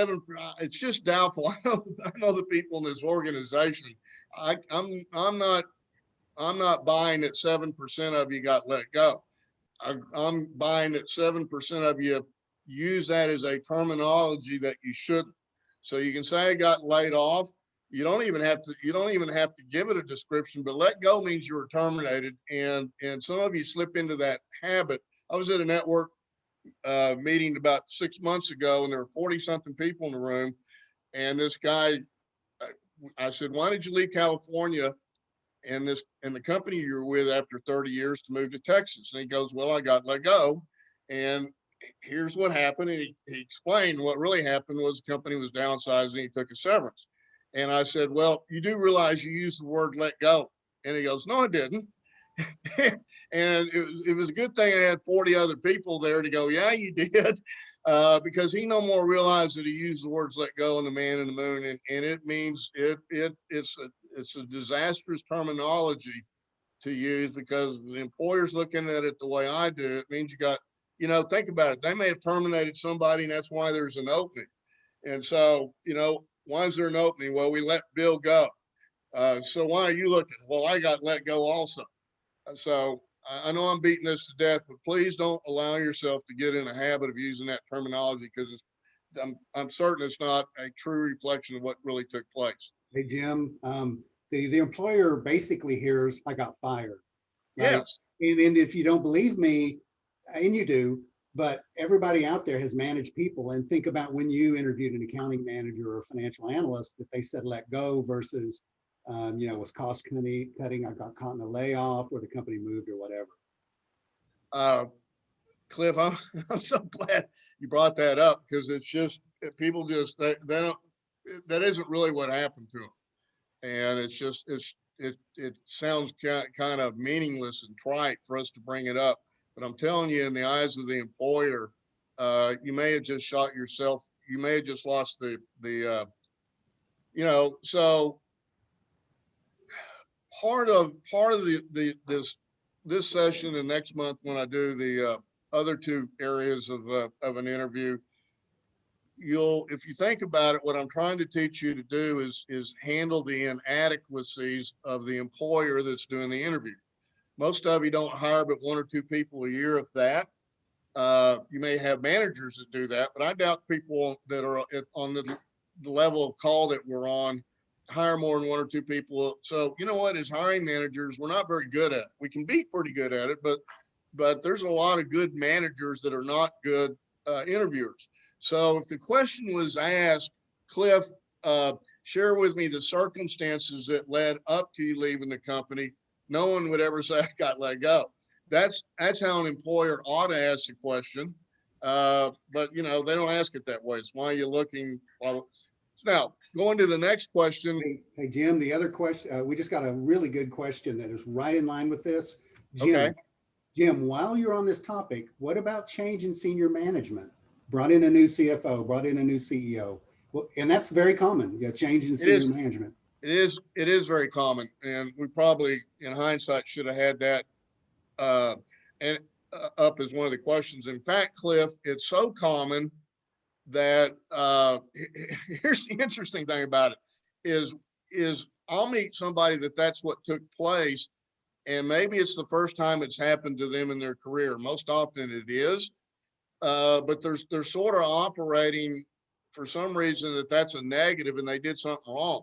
Speaker 1: it's just doubtful. I know the people in this organization. I'm not buying that 7% of you got let go. I'm buying that 7% of you use that as a terminology that you shouldn't. So you can say I got laid off. You don't even have to give it a description, but let go means you were terminated. And some of you slip into that habit. I was at a network meeting about 6 months ago, and there were 40 something people in the room. And this guy, I said, why did you leave California and the company you were with after 30 years to move to Texas? And he goes, well, I got let go. And here's what happened. And he explained what really happened was the company was downsizing. He took a severance. And I said, well, you do realize you used the word let go. And he goes, no, I didn't. And it was a good thing I had 40 other people there to go, yeah, you did. Because he no more realized that he used the words let go and the man in the moon. And it means it's a disastrous terminology to use, because the employer's looking at it the way I do. It means you got, think about it. They may have terminated somebody, and that's why there's an opening. And so, why is there an opening? Well, we let Bill go. So why are you looking? Well, I got let go also. So I know I'm beating this to death, but please don't allow yourself to get in a habit of using that terminology, because I'm certain it's not a true reflection of what really took place.
Speaker 5: Hey, Jim, the employer basically hears I got fired. Right?
Speaker 1: Yes.
Speaker 5: And if you don't believe me, and you do, but everybody out there has managed people, and think about when you interviewed an accounting manager or a financial analyst that they said let go versus was cost cutting, I got caught in a layoff, or the company moved, or whatever.
Speaker 1: Cliff, I'm so glad you brought that up, because it's just people just they don't, that isn't really what happened to them, and it's just it sounds kind of meaningless and trite for us to bring it up, but I'm telling you, in the eyes of the employer, you may have just shot yourself. You may have just lost so part of this session and next month when I do the other two areas of an interview, if you think about it, what I'm trying to teach you to do is handle the inadequacies of the employer that's doing the interview. Most of you don't hire but 1 or 2 people a year, if that. You may have managers that do that, but I doubt people that are on the level of call that we're on hire more than 1 or 2 people. So you know what, as hiring managers, we're not very good at it. We can be pretty good at it, but there's a lot of good managers that are not good interviewers. So if the question was asked, Cliff, share with me the circumstances that led up to you leaving the company, no one would ever say I got let go. That's how an employer ought to ask the question. But they don't ask it that way. It's why you're looking. Now, going to the next question.
Speaker 5: Hey, Jim, the other question, we just got a really good question that is right in line with this. Jim,
Speaker 1: Okay.
Speaker 5: Jim, while you're on this topic, what about change in senior management? Brought in a new CFO, brought in a new CEO. Well, and that's very common. Yeah, change in senior
Speaker 1: is.
Speaker 5: management.
Speaker 1: It is very common, and we probably, in hindsight, should have had that uh, and up as one of the questions. In fact, Cliff, it's so common that here's the interesting thing about it is I'll meet somebody that's what took place, and maybe it's the first time it's happened to them in their career. Most often it is, but they're sort of operating for some reason that's a negative, and they did something wrong.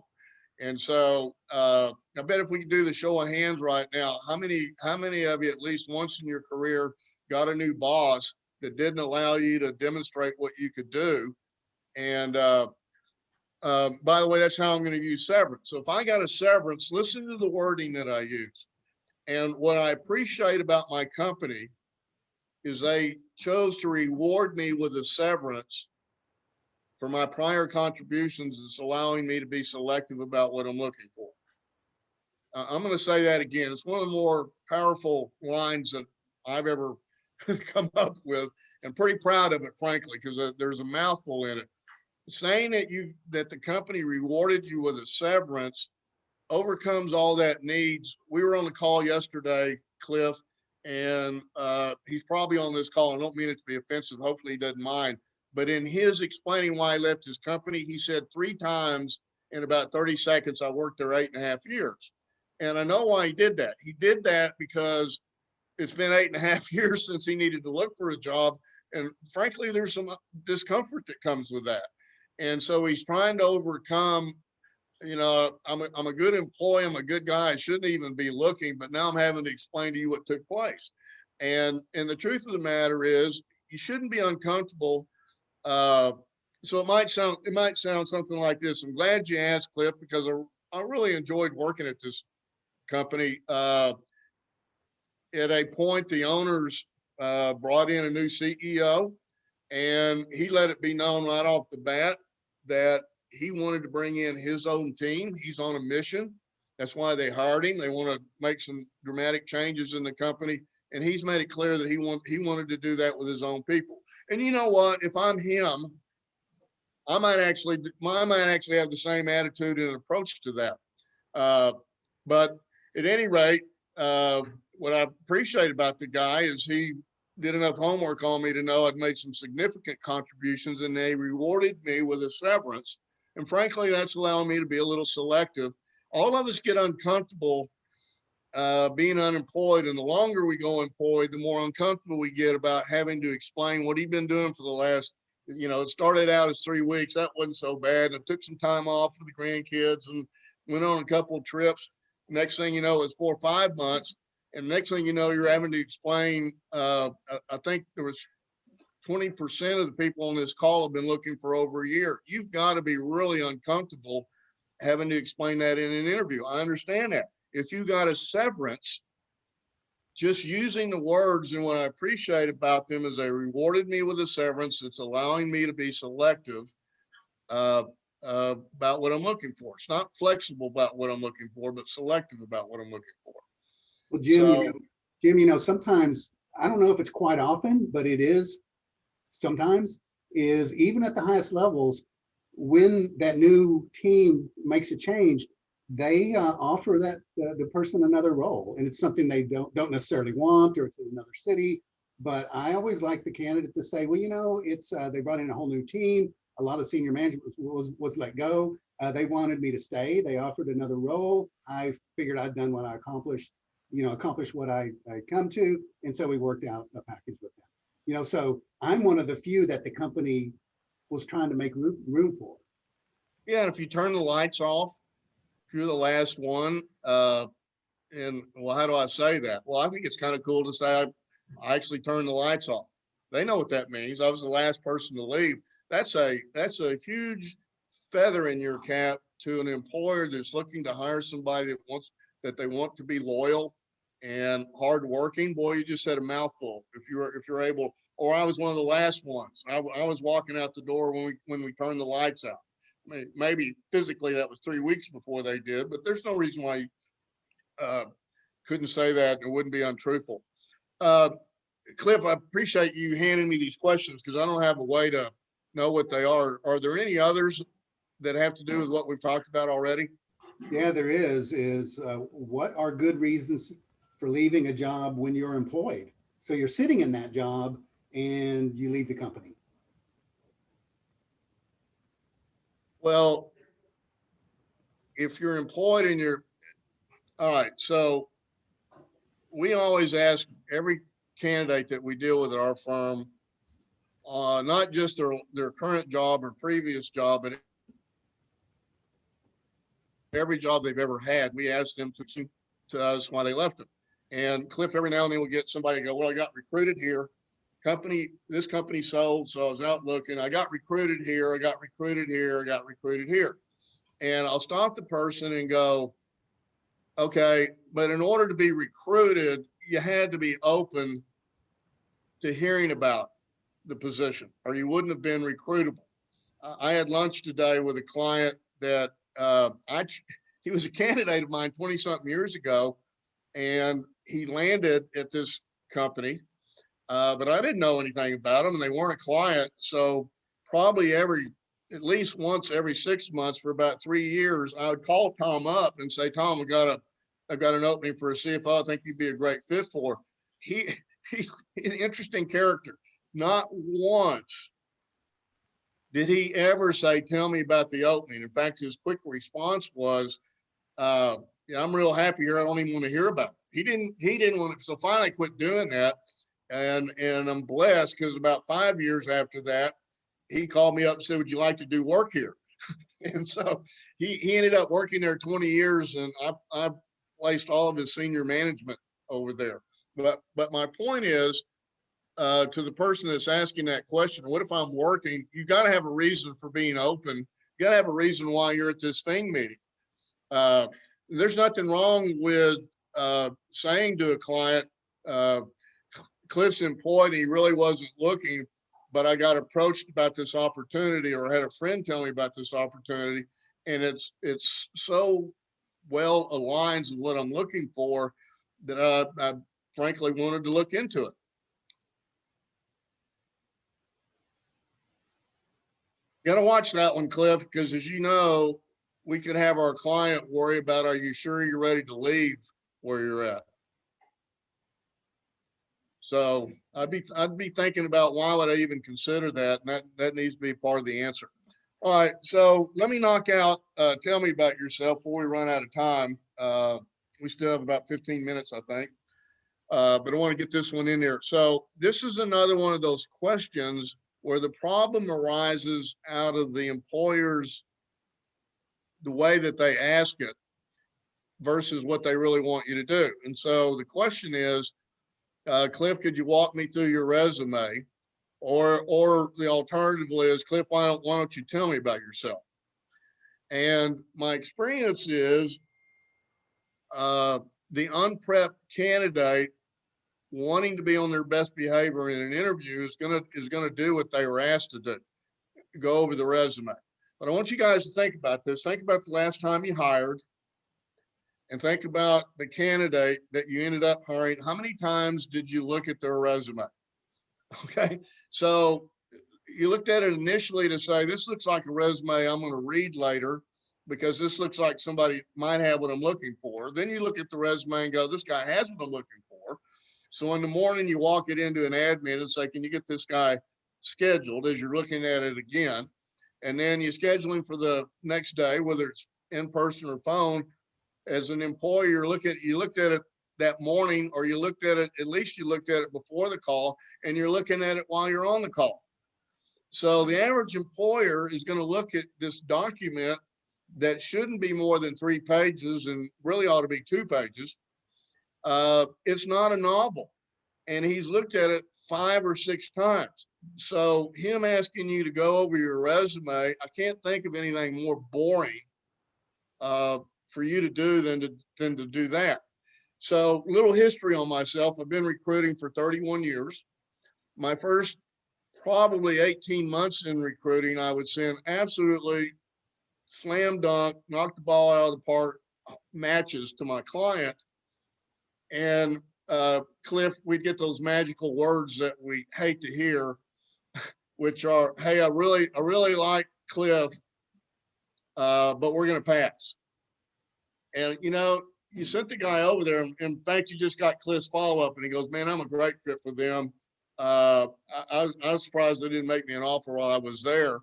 Speaker 1: And so I bet if we could do the show of hands right now, how many of you at least once in your career got a new boss that didn't allow you to demonstrate what you could do? And by the way, that's how I'm going to use severance. So if I got a severance, listen to the wording that I use. And what I appreciate about my company is they chose to reward me with a severance for my prior contributions. It's allowing me to be selective about what I'm looking for. I'm going to say that again. It's one of the more powerful lines that I've ever come up with, and pretty proud of it, frankly, because there's a mouthful in it. Saying that the company rewarded you with a severance overcomes all that needs. We were on the call yesterday, Cliff, and he's probably on this call. I don't mean it to be offensive. Hopefully he doesn't mind. But in his explaining why he left his company, he said 3 times in about 30 seconds, I worked there 8.5 years. And I know why he did that. He did that because it's been 8.5 years since he needed to look for a job. And frankly, there's some discomfort that comes with that. And so he's trying to overcome, I'm a good employee. I'm a good guy. I shouldn't even be looking, but now I'm having to explain to you what took place. And the truth of the matter is you shouldn't be uncomfortable. So it might sound something like this. I'm glad you asked, Cliff, because I really enjoyed working at this company. At a point, the owners brought in a new CEO, and he let it be known right off the bat that he wanted to bring in his own team. He's on a mission. That's why they hired him. They want to make some dramatic changes in the company, and he's made it clear that he wanted to do that with his own people. And you know what? If I'm him, I might actually have the same attitude and approach to that. But at any rate, what I appreciate about the guy is he did enough homework on me to know I'd made some significant contributions, and they rewarded me with a severance. And frankly, that's allowing me to be a little selective. All of us get uncomfortable being unemployed, and the longer we go employed, the more uncomfortable we get about having to explain what he'd been doing for the last, it started out as 3 weeks. That wasn't so bad. And I took some time off for the grandkids and went on a couple of trips. Next thing you know, it's 4 or 5 months. And next thing you know, you're having to explain, I think there was 20% of the people on this call have been looking for over a year. You've got to be really uncomfortable having to explain that in an interview. I understand that. If you got a severance, just using the words, and what I appreciate about them is they rewarded me with a severance that's allowing me to be selective about what I'm looking for. It's not flexible about what I'm looking for, but selective about what I'm looking for.
Speaker 5: Well, Jim,
Speaker 1: So,
Speaker 5: Jim, sometimes, I don't know if it's quite often, but it is sometimes, is even at the highest levels, when that new team makes a change, they offer that the person another role, and it's something they don't necessarily want, or it's in another city. But I always like the candidate to say, well, it's they brought in a whole new team. A lot of senior management was let go. They wanted me to stay. They offered another role. I figured I'd done what I accomplished what I come to, and so we worked out a package with them. So I'm one of the few that the company was trying to make room for.
Speaker 1: yeah, and if you turn the lights off, if you're the last one, and well, how do I say that? Well, I think it's kind of cool to say I actually turned the lights off. They know what that means. I was the last person to leave. That's a huge feather in your cap to an employer that's looking to hire somebody that they want to be loyal and hardworking. Boy, you just said a mouthful. If you're able, or I was one of the last ones. I was walking out the door when we turned the lights out. Maybe physically that was 3 weeks before they did, but there's no reason why you couldn't say that and it wouldn't be untruthful. Cliff, I appreciate you handing me these questions because I don't have a way to know what they are. Are there any others that have to do with what we've talked about already?
Speaker 5: Yeah, there is what are good reasons for leaving a job when you're employed? So you're sitting in that job and you leave the company.
Speaker 1: Well, if you're employed and all right, so we always ask every candidate that we deal with at our firm, not just their current job or previous job, but every job they've ever had, we ask them to us why they left it. And Cliff, every now and then we'll get somebody go, well, I got recruited here. This company sold, so I was out looking. I got recruited here. I got recruited here. I got recruited here. And I'll stop the person and go, okay, but in order to be recruited, you had to be open to hearing about the position, or you wouldn't have been recruitable. I had lunch today with a client that he was a candidate of mine 20 something years ago, and he landed at this company, but I didn't know anything about them and they weren't a client. So probably at least once every 6 months for about 3 years, I would call Tom up and say, Tom, I've got an opening for a CFO. I think you'd be a great fit for. He's an interesting character. Not once did he ever say, tell me about the opening. In fact, his quick response was, yeah, I'm real happy here. I don't even want to hear about it. He didn't want to. So finally I quit doing that. And I'm blessed because about 5 years after that, he called me up and said, would you like to do work here? And so he ended up working there 20 years, and I placed all of his senior management over there. But my point is, to the person that's asking that question, what if I'm working? You got to have a reason for being open. You got to have a reason why you're at this thing meeting. There's nothing wrong with saying to a client, Cliff's employed, he really wasn't looking, but I got approached about this opportunity, or had a friend tell me about this opportunity, and it's so well aligns with what I'm looking for that I frankly wanted to look into it. You got to watch that one, Cliff, because as you know, we could have our client worry about, are you sure you're ready to leave where you're at? So I'd be thinking about, why would I even consider that? And that needs to be part of the answer. All right, so let me knock out, tell me about yourself before we run out of time. We still have about 15 minutes, I think, but I want to get this one in there. So this is another one of those questions where the problem arises out of the employer's, the way that they ask it versus what they really want you to do. And so the question is, Cliff, could you walk me through your resume? Or the alternative is, Cliff, why don't you tell me about yourself? And my experience is, the unprepped candidate wanting to be on their best behavior in an interview is gonna do what they were asked to do, go over the resume. But I want you guys to think about this. Think about the last time you hired, and think about the candidate that you ended up hiring. How many times did you look at their resume? Okay, so you looked at it initially to say, this looks like a resume I'm going to read later, because this looks like somebody might have what I'm looking for. Then you look at the resume and go, this guy has what I'm looking for. So in the morning, you walk it into an admin and say, can you get this guy scheduled, as you're looking at it again? And then you schedule him for the next day, whether it's in person or phone. As an employer, you looked at it that morning, or you looked at it, at least you looked at it before the call, and you're looking at it while you're on the call. So the average employer is going to look at this document that shouldn't be more than 3 pages and really ought to be 2 pages. It's not a novel, and he's looked at it 5 or 6 times. So him asking you to go over your resume, I can't think of anything more boring for you to do than to do that. So a little history on myself. I've been recruiting for 31 years. My first probably 18 months in recruiting, I would send absolutely slam dunk, knock the ball out of the park matches to my client. And Cliff, we'd get those magical words that we hate to hear, which are, hey, I really like Cliff, but we're going to pass. And, you know, you sent the guy over there, and in fact, you just got Cliff's follow-up, and he goes, man, I'm a great fit for them. I was surprised they didn't make me an offer while I was there.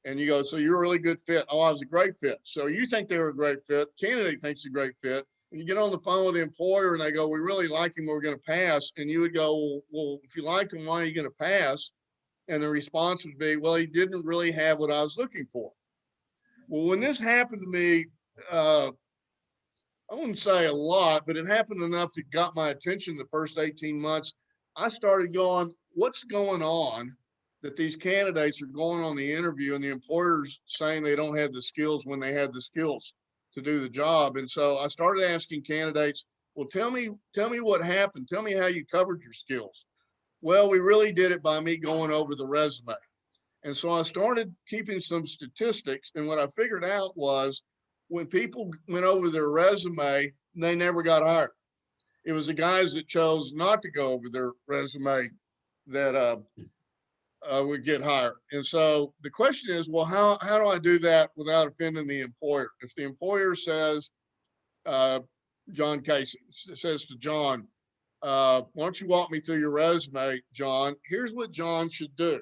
Speaker 1: And you go, so you're a really good fit. Oh, I was a great fit. So you think they were a great fit. Candidate thinks a great fit. And you get on the phone with the employer and they go, we really like him. We're going to pass. And you would go, well, if you like him, why are you going to pass? And the response would be, well, he didn't really have what I was looking for. Well, when this happened to me, I wouldn't say a lot, but it happened enough that got my attention the first 18 months. I started going, what's going on that these candidates are going on the interview and the employer's saying they don't have the skills when they have the skills to do the job? And so I started asking candidates, well, tell me what happened. Tell me how you covered your skills. Well, we really did it by me going over the resume. And so I started keeping some statistics. And what I figured out was when people went over their resume, they never got hired. It was the guys that chose not to go over their resume that would get hired. And so the question is, well, how do I do that without offending the employer? If the employer says, John Casey says to John, why don't you walk me through your resume, John? Here's what John should do.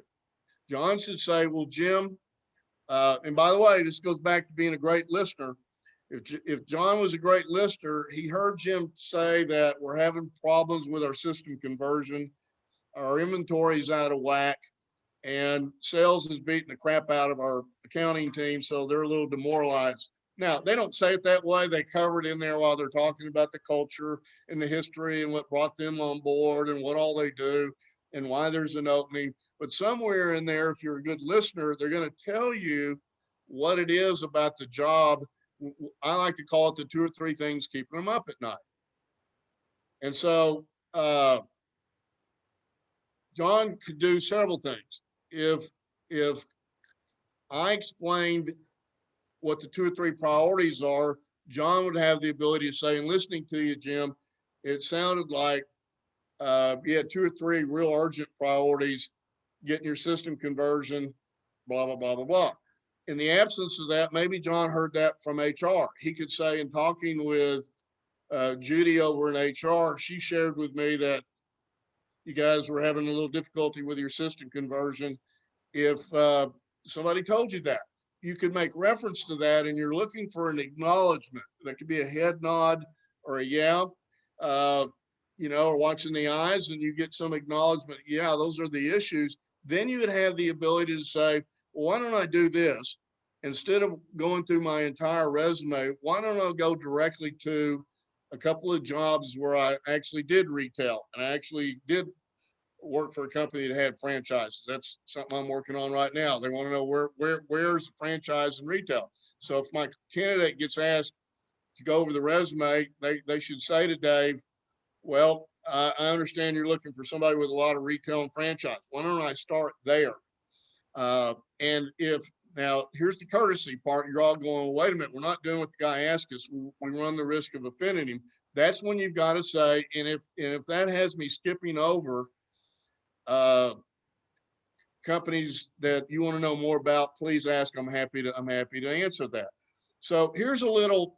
Speaker 1: John should say, well, Jim, and by the way, this goes back to being a great listener. If John was a great listener, he heard Jim say that we're having problems with our system conversion, our inventory is out of whack, and sales is beating the crap out of our accounting team, so they're a little demoralized. Now, they don't say it that way. They cover it in there while they're talking about the culture and the history and what brought them on board and what all they do and why there's an opening. But somewhere in there, if you're a good listener, they're going to tell you what it is about the job. I like to call it the 2 or 3 things keeping them up at night. And so John could do several things. If I explained what the 2 or 3 priorities are, John would have the ability to say, in listening to you, Jim, it sounded like you had 2 or 3 real urgent priorities, getting your system conversion, blah, blah, blah, blah, blah. In the absence of that, maybe John heard that from HR. He could say, in talking with Judy over in HR, she shared with me that you guys were having a little difficulty with your system conversion. If somebody told you that, you could make reference to that, and you're looking for an acknowledgement. That could be a head nod or a yeah, you know, or watching the eyes, and you get some acknowledgement. Yeah, those are the issues. Then you would have the ability to say, well, why don't I do this? Instead of going through my entire resume, why don't I go directly to a couple of jobs where I actually did retail and I actually did work for a company that had franchises. That's something I'm working on right now. They want to know where's the franchise and retail. So if my candidate gets asked to go over the resume, they should say to Dave, well, I understand you're looking for somebody with a lot of retail and franchise. Why don't I start there? And if now here's the courtesy part, you're all going, well, wait a minute, we're not doing what the guy asked us. We run the risk of offending him. That's when you've got to say, and if that has me skipping over companies that you want to know more about, please ask. I'm happy to answer that. So here's a little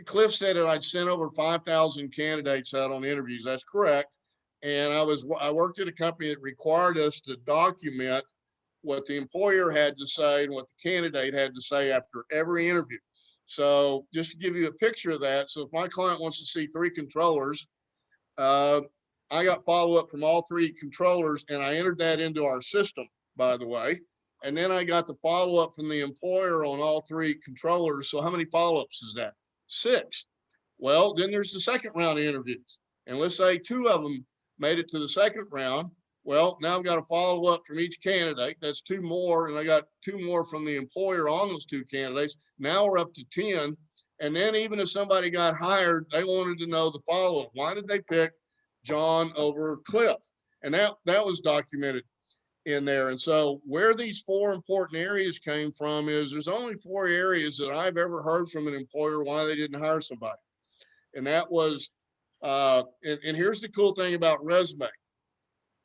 Speaker 1: Cliff said that I'd sent over 5,000 candidates out on interviews. That's correct. And I worked at a company that required us to document what the employer had to say and what the candidate had to say after every interview. So just to give you a picture of that, so if my client wants to see 3 controllers, I got follow-up from all 3 controllers, and I entered that into our system, by the way. And then I got the follow-up from the employer on all 3 controllers. So how many follow-ups is that? 6. Well, then there's the second round of interviews. And let's say 2 of them made it to the second round. Well, now I've got a follow-up from each candidate. That's 2 more. And I got 2 more from the employer on those 2 candidates. Now we're up to 10. And then even if somebody got hired, they wanted to know the follow-up. Why did they pick John over Cliff? And that was documented in there. And so where these 4 important areas came from is there's only 4 areas that I've ever heard from an employer why they didn't hire somebody. And that was And here's the cool thing about resume.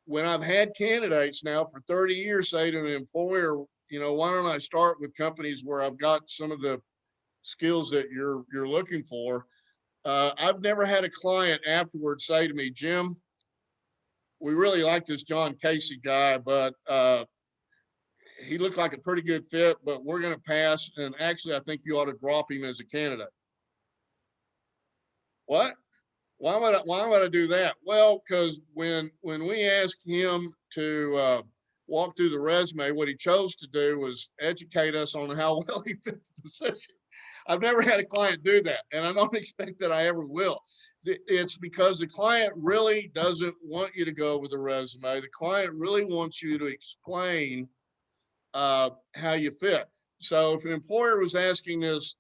Speaker 1: When I've had candidates now for 30 years say to an employer, you know, why don't I start with companies where I've got some of the skills that you're looking for? I've never had a client afterwards say to me, Jim, we really like this John Casey guy, but he looked like a pretty good fit, but we're going to pass. And actually, I think you ought to drop him as a candidate. What? Why would I do that? Well, because when we asked him to walk through the resume, what he chose to do was educate us on how well he fit the position. I've never had a client do that, and I don't expect that I ever will. It's because the client really doesn't want you to go with a resume. The client really wants you to explain how you fit. So if an employer was asking this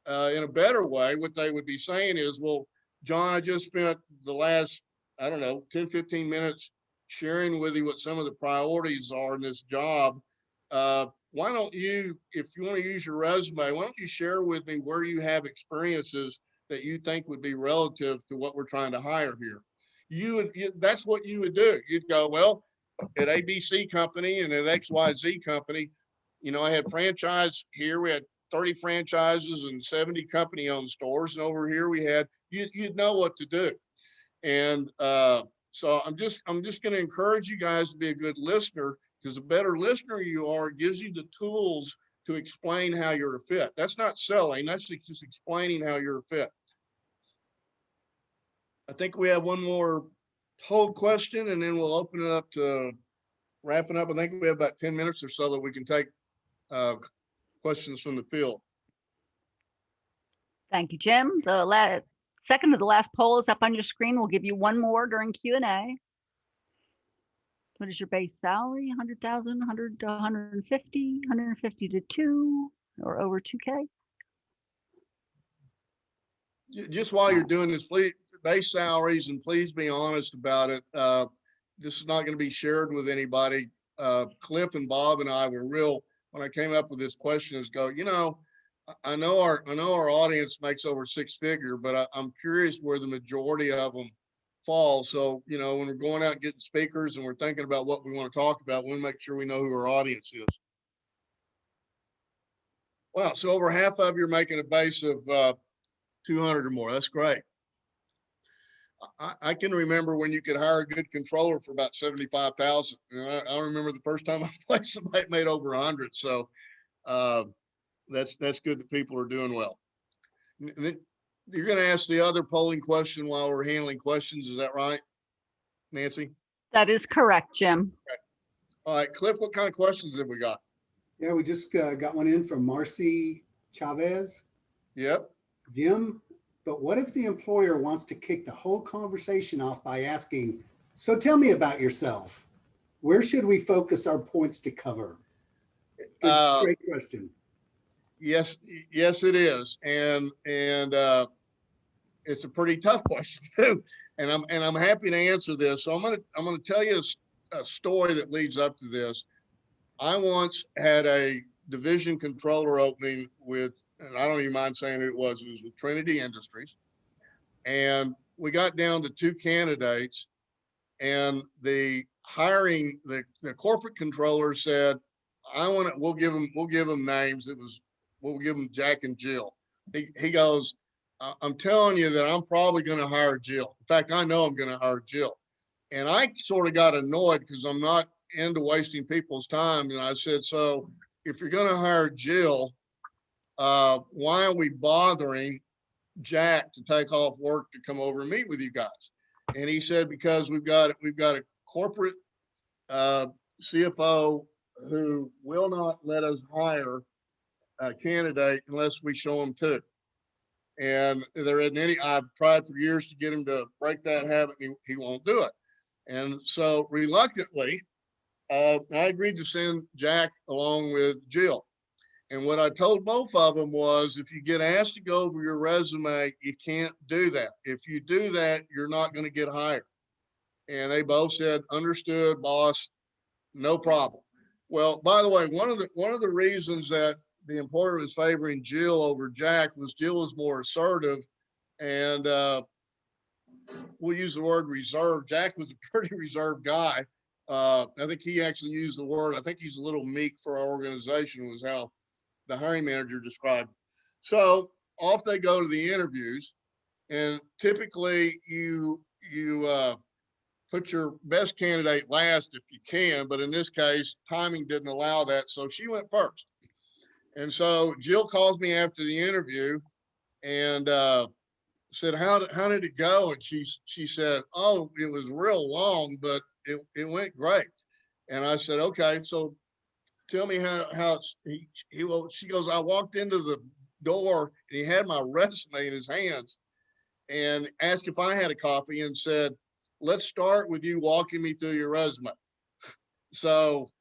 Speaker 1: in a better way, what they would be saying is, well, John, I just spent the last, I don't know, 10, 15 minutes sharing with you what some of the priorities are in this job. Why don't you, if you want to use your resume, why don't you share with me where you have experiences that you think would be relative to what we're trying to hire here? That's what you would do. You'd go, well, at ABC company and at XYZ company, you know, I had franchise here. We had 30 franchises and 70 company owned stores. And over here we had, you'd know what to do. And so I'm just going to encourage you guys to be a good listener, because the better listener you are, it gives you the tools to explain how you're a fit. That's not selling, that's just explaining how you're a fit. I think we have one more poll question and then we'll open it up to wrapping up. I think we have about 10 minutes or so that we can take questions from the field.
Speaker 3: Thank you, Jim. The second to the last poll is up on your screen. We'll give you one more during Q&A. What is your base salary? 100,000, 100 to 150, 150 to 2, or over 2K?
Speaker 1: Just while you're doing this, please, base salaries, and please be honest about it. This is not going to be shared with anybody. Cliff and Bob and I were real, when I came up with this question, is go, you know, I know our audience makes over 6-figure, but I'm curious where the majority of them fall. So, you know, when we're going out and getting speakers and we're thinking about what we want to talk about, we want to make sure we know who our audience is. Wow, so over half of you are making a base of 200 or more. That's great. I can remember when you could hire a good controller for about 75,000. I don't remember the first time I placed somebody that made over 100. So that's good that people are doing well. And then you're going to ask the other polling question while we're handling questions. Is that right, Nancy?
Speaker 3: That is correct, Jim.
Speaker 1: Okay. All right, Cliff, what kind of questions have we got?
Speaker 5: Yeah, we just got one in from Marcy Chavez.
Speaker 1: Yep.
Speaker 5: Jim, but what if the employer wants to kick the whole conversation off by asking, so tell me about yourself? Where should we focus our points to cover? Great question.
Speaker 1: Yes, it is. And it's a pretty tough question too. And I'm happy to answer this. So I'm gonna tell you a story that leads up to this. I once had a division controller opening with, and I don't even mind saying who it was with Trinity Industries. And we got down to 2 candidates, and the corporate controller said, we'll give them names. We'll give them Jack and Jill. He goes, I'm telling you that I'm probably going to hire Jill. In fact, I know I'm going to hire Jill. And I sort of got annoyed because I'm not into wasting people's time. And I said, so if you're going to hire Jill, why are we bothering Jack to take off work to come over and meet with you guys? And he said, because we've got a corporate CFO who will not let us hire a candidate unless we show him to. And there isn't any, I've tried for years to get him to break that habit. He won't do it. And so reluctantly, I agreed to send Jack along with Jill. And what I told both of them was, if you get asked to go over your resume, you can't do that. If you do that, you're not going to get hired. And they both said, understood, boss, no problem. Well, by the way, one of the reasons that the employer was favoring Jill over Jack was Jill was more assertive, and we'll use the word reserved. Jack was a pretty reserved guy. I think he actually used the word, I think he's a little meek for our organization, was how the hiring manager described. So off they go to the interviews, and typically you put your best candidate last if you can, but in this case, timing didn't allow that, so she went first. And so Jill calls me after the interview and said, how did it go? And she said, oh, it was real long, but it went great. And I said, okay, so tell me how it's, she goes, I walked into the door and he had my resume in his hands and asked if I had a copy and said, let's start with you walking me through your resume. So,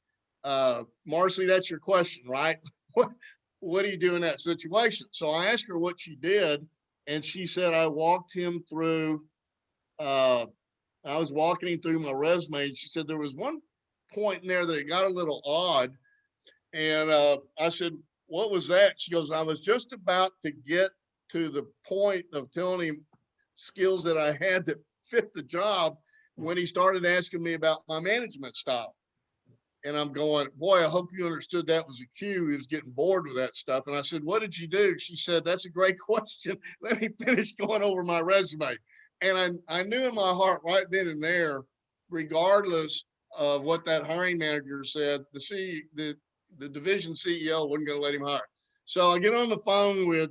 Speaker 1: Marcy, that's your question, right? What do you do in that situation? So I asked her what she did, and she said, I walked him through, I was walking him through my resume, and she said there was one point in there that it got a little odd. And I said, what was that? She goes, I was just about to get to the point of telling him skills that I had that fit the job when he started asking me about my management style. And I'm going, boy, I hope you understood that was a cue. He was getting bored with that stuff. And I said, what did you do? She said, that's a great question. Let me finish going over my resume. And I knew in my heart right then and there, regardless of what that hiring manager said, the division CEO wasn't going to let him hire. So I get on the phone with,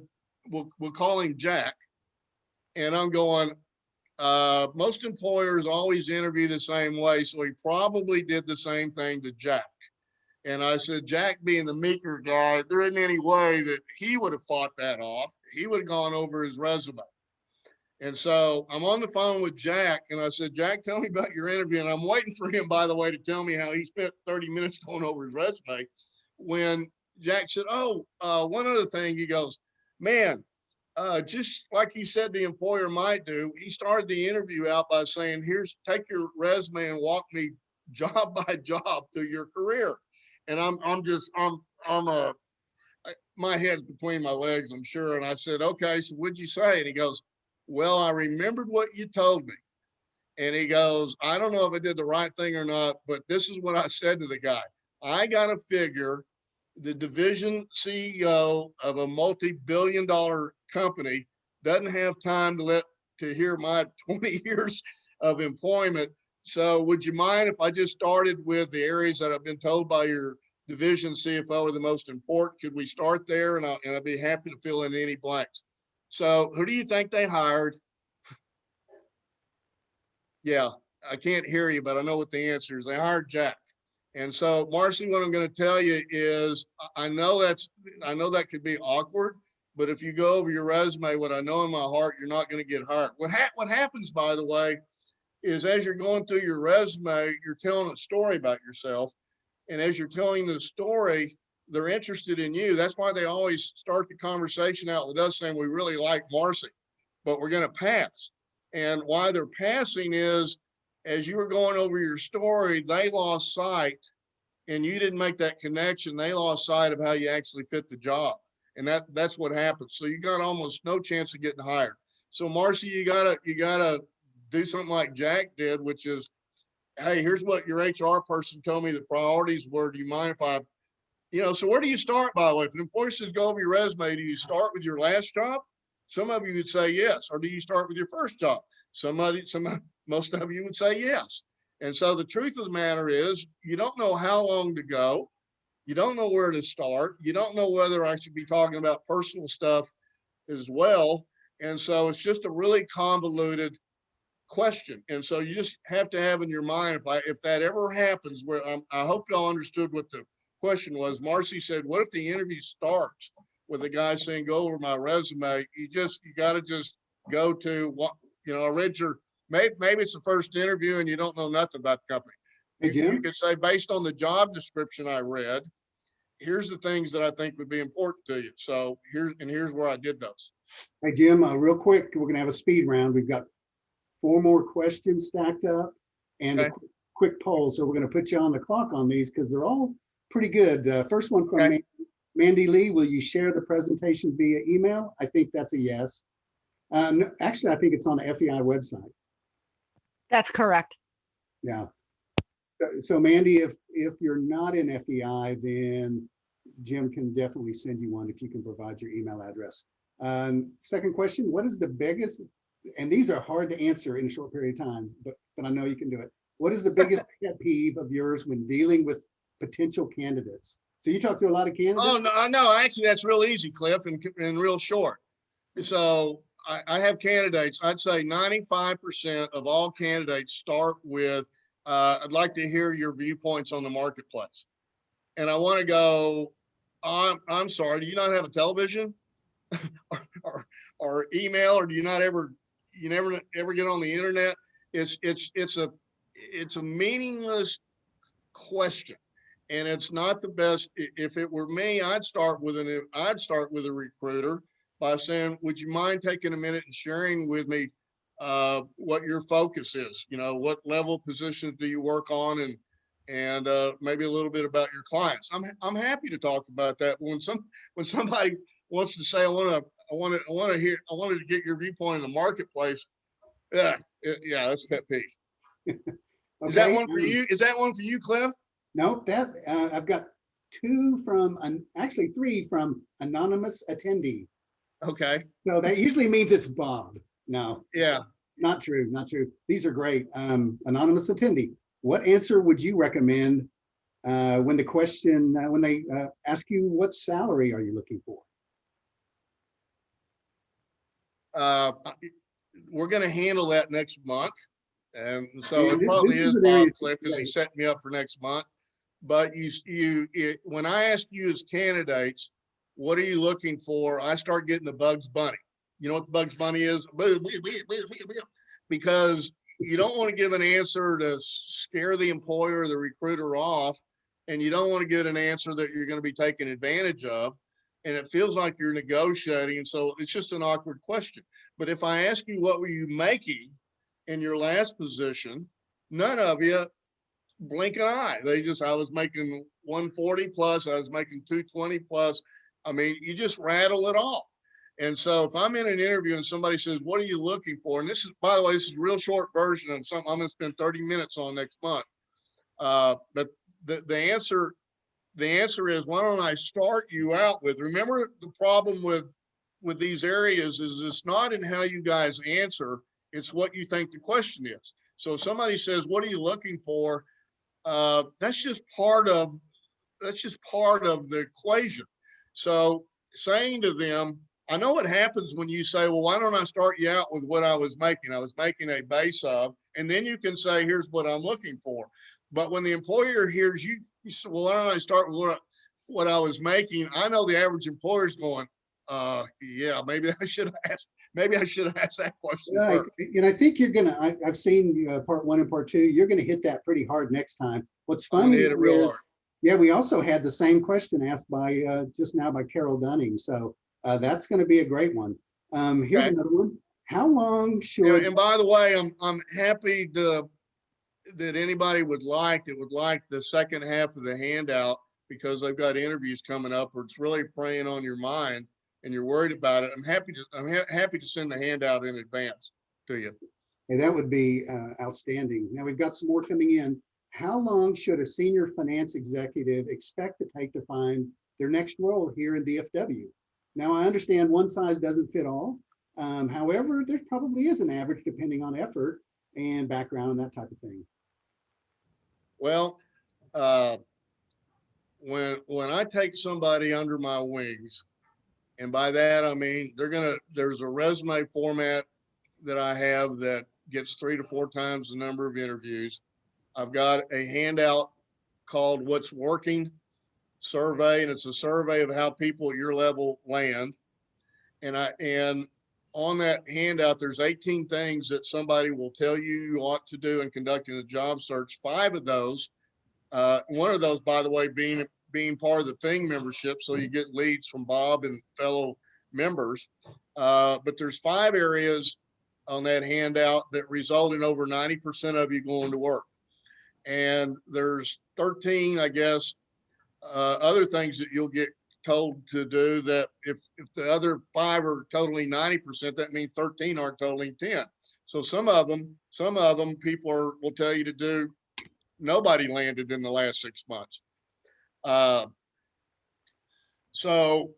Speaker 1: we'll call him Jack. And I'm going, most employers always interview the same way. So he probably did the same thing to Jack. And I said, Jack being the meeker guy, there isn't any way that he would have fought that off. He would have gone over his resume. And so I'm on the phone with Jack and I said, Jack, tell me about your interview. And I'm waiting for him, by the way, to tell me how he spent 30 minutes going over his resume. When Jack said, oh, one other thing, he goes, man, just like he said the employer might do, he started the interview out by saying, take your resume and walk me job by job through your career. And my head's between my legs, I'm sure. And I said, okay, so what'd you say? And he goes, well, I remembered what you told me. And he goes, I don't know if I did the right thing or not, but this is what I said to the guy. I got to figure the division CEO of a multi-billion-dollar company doesn't have time to hear my 20 years of employment. So would you mind if I just started with the areas that I've been told by your division CFO are the most important? Could we start there? And I'd be happy to fill in any blanks. So who do you think they hired? Yeah, I can't hear you, but I know what the answer is. They hired Jack. And so, Marcy, what I'm going to tell you is, I know that could be awkward, but if you go over your resume, what I know in my heart, you're not going to get hired. What happens, by the way, is as you're going through your resume, you're telling a story about yourself. And as you're telling the story, they're interested in you. That's why they always start the conversation out with us saying, we really like Marcy, but we're going to pass. And why they're passing is, as you were going over your story, they lost sight and you didn't make that connection. They lost sight of how you actually fit the job. And that's what happens. So you got almost no chance of getting hired. So Marcy, you gotta do something like Jack did, which is, hey, here's what your HR person told me the priorities were. Do you mind if I, so where do you start, by the way? If an employer says go over your resume, do you start with your last job? Some of you would say yes. Or do you start with your first job? Most of you would say yes. And so the truth of the matter is, you don't know how long to go. You don't know where to start. You don't know whether I should be talking about personal stuff as well. And so it's just a really convoluted question. And so you just have to have in your mind, if that ever happens, where I hope y'all understood what the question was. Marcy said, what if the interview starts with the guy saying, go over my resume? You got to just go to what, I read your, maybe it's the first interview and you don't know nothing about the company.
Speaker 5: Hey, Jim?
Speaker 1: You could say, based on the job description I read, here's the things that I think would be important to you. So here's where I did those.
Speaker 5: Hey, Jim, real quick, we're going to have a speed round. We've got 4 more questions stacked up and
Speaker 1: Okay.
Speaker 5: a quick poll. So we're going to put you on the clock on these because they're all pretty good. First one from
Speaker 1: Okay.
Speaker 5: Mandy Lee. Will you share the presentation via email? I think that's a yes. Actually, I think it's on the FEI website.
Speaker 3: That's correct.
Speaker 5: Yeah. So Mandy, if you're not in FEI, then Jim can definitely send you one if you can provide your email address. Second question, what is the biggest, and these are hard to answer in a short period of time, but I know you can do it. What is the biggest pet peeve of yours when dealing with potential candidates? So you talk to a lot of candidates?
Speaker 1: Oh, no, no, actually, that's real easy, Cliff, and real short. So I have candidates, I'd say 95% of all candidates start with, I'd like to hear your viewpoints on the marketplace. And I want to go, I'm sorry, do you not have a television or email, or do you not ever, you never get on the internet? It's a meaningless question. And it's not the best. If it were me, I'd start with a recruiter by saying, would you mind taking a minute and sharing with me what your focus is? You know, what level positions do you work on, and maybe a little bit about your clients. I'm happy to talk about that. When somebody wants to say, I wanted to get your viewpoint in the marketplace. Yeah, that's a pet peeve.
Speaker 5: Okay.
Speaker 1: Is that one for you? Is that one for you, Cliff?
Speaker 5: Nope, that I've got two from, actually three from anonymous attendee.
Speaker 1: Okay.
Speaker 5: So that usually means it's Bob. No.
Speaker 1: Yeah.
Speaker 5: Not true, not true. These are great. Anonymous attendee, what answer would you recommend when they ask you what salary are you looking for?
Speaker 1: We're going to handle that next month. And so
Speaker 5: And
Speaker 1: it probably
Speaker 5: this
Speaker 1: is
Speaker 5: an area
Speaker 1: Bob, Cliff, because he
Speaker 5: today.
Speaker 1: set me up for next month. But when I ask you as candidates, what are you looking for? I start getting the Bugs Bunny. You know what the Bugs Bunny is? Because you don't want to give an answer to scare the employer or the recruiter off, and you don't want to get an answer that you're going to be taken advantage of, and it feels like you're negotiating, and so it's just an awkward question. But if I ask you what were you making in your last position, none of you blink an eye. I was making 140 plus, I was making 220 plus. I mean, you just rattle it off. And so if I'm in an interview and somebody says, what are you looking for? And this is, by the way, this is a real short version of something I'm going to spend 30 minutes on next month. But the answer is, why don't I start you out with, remember the problem with these areas is it's not in how you guys answer, it's what you think the question is. So if somebody says, what are you looking for? That's just part of the equation. So saying to them, I know what happens when you say, well, why don't I start you out with what I was making? I was making a base of, and then you can say, here's what I'm looking for. But when the employer hears you say, well, why don't I start with what I was making? I know the average employer is going, yeah, maybe I should have asked that question
Speaker 5: Right.
Speaker 1: first.
Speaker 5: And I think you're gonna, I've seen part one and part two, you're gonna hit that pretty hard next time. What's
Speaker 1: I'm gonna
Speaker 5: funny
Speaker 1: hit it real
Speaker 5: is,
Speaker 1: hard.
Speaker 5: yeah, we also had the same question asked by just now by Carol Dunning. So that's gonna be a great one. Here's
Speaker 1: Okay.
Speaker 5: another one. How long
Speaker 1: And,
Speaker 5: should,
Speaker 1: and by the way, I'm happy that anybody would like the second half of the handout, because I've got interviews coming up where it's really preying on your mind and you're worried about it. I'm happy to send the handout in advance to you.
Speaker 5: hey, that would be outstanding. Now we've got some more coming in. How long should a senior finance executive expect to take to find their next role here in DFW? Now I understand one size doesn't fit all. However, there probably is an average depending on effort and background and that type of thing.
Speaker 1: Well, when I take somebody under my wings, and by that I mean there's a resume format that I have that gets 3 to 4 times the number of interviews. I've got a handout called What's Working survey, and it's a survey of how people at your level land. And on that handout, there's 18 things that somebody will tell you ought to do in conducting a job search. 5 of those, one of those, by the way, being part of the FEI membership, so you get leads from Bob and fellow members. But there's 5 areas on that handout that result in over 90% of you going to work. And there's 13, I guess, other things that you'll get told to do that if the other 5 are totaling 90%, that means 13 aren't totaling 10. So some of them people will tell you to do, nobody landed in the last 6 months. So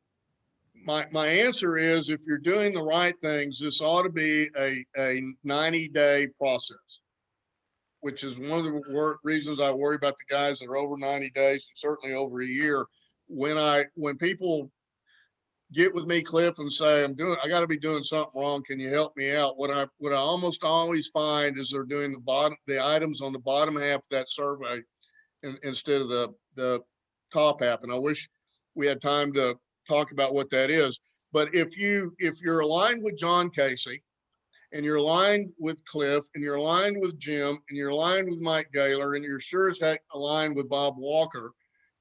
Speaker 1: my answer is, if you're doing the right things, this ought to be a 90-day process, which is one of the reasons I worry about the guys that are over 90 days and certainly over a year. When people get with me, Cliff, and say, I got to be doing something wrong, can you help me out? What I almost always find is they're doing the items on the bottom half of that survey instead of the top half. And I wish we had time to talk about what that is. But if you're aligned with John Casey, and you're aligned with Cliff, and you're aligned with Jim, and you're aligned with Mike Gaylor, and you're sure as heck aligned with Bob Walker,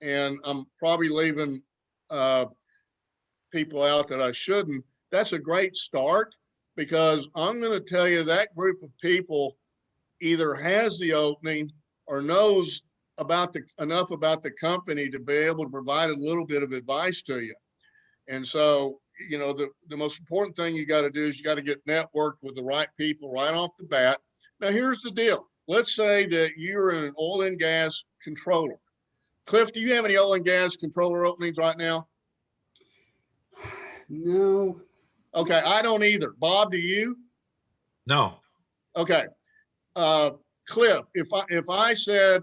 Speaker 1: and I'm probably leaving people out that I shouldn't, that's a great start, because I'm going to tell you that group of people either has the opening or knows enough about the company to be able to provide a little bit of advice to you. And so, the most important thing you got to do is you got to get networked with the right people right off the bat. Now, here's the deal. Let's say that you're an oil and gas controller. Cliff, do you have any oil and gas controller openings right now?
Speaker 5: No.
Speaker 1: Okay, I don't either. Bob, do you?
Speaker 4: No.
Speaker 1: Okay. Cliff, if I said,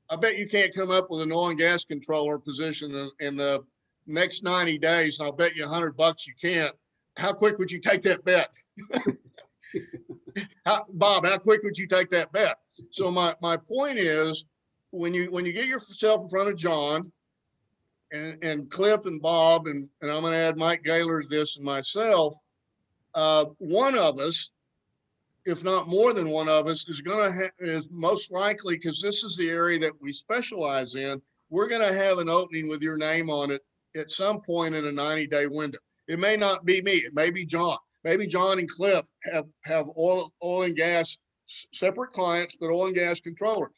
Speaker 1: I bet you can't come up with an oil and gas controller position in the next 90 days, and I'll bet you $100 you can't, how quick would you take that bet? Bob, how quick would you take that bet? So my point is, when you get yourself in front of John and Cliff and Bob, and I'm going to add Mike Gaylor to this and myself, one of us, if not more than one of us, is most likely, because this is the area that we specialize in, we're going to have an opening with your name on it at some point in a 90-day window. It may not be me. It may be John. Maybe John and Cliff have oil and gas, separate clients, but oil and gas controllers.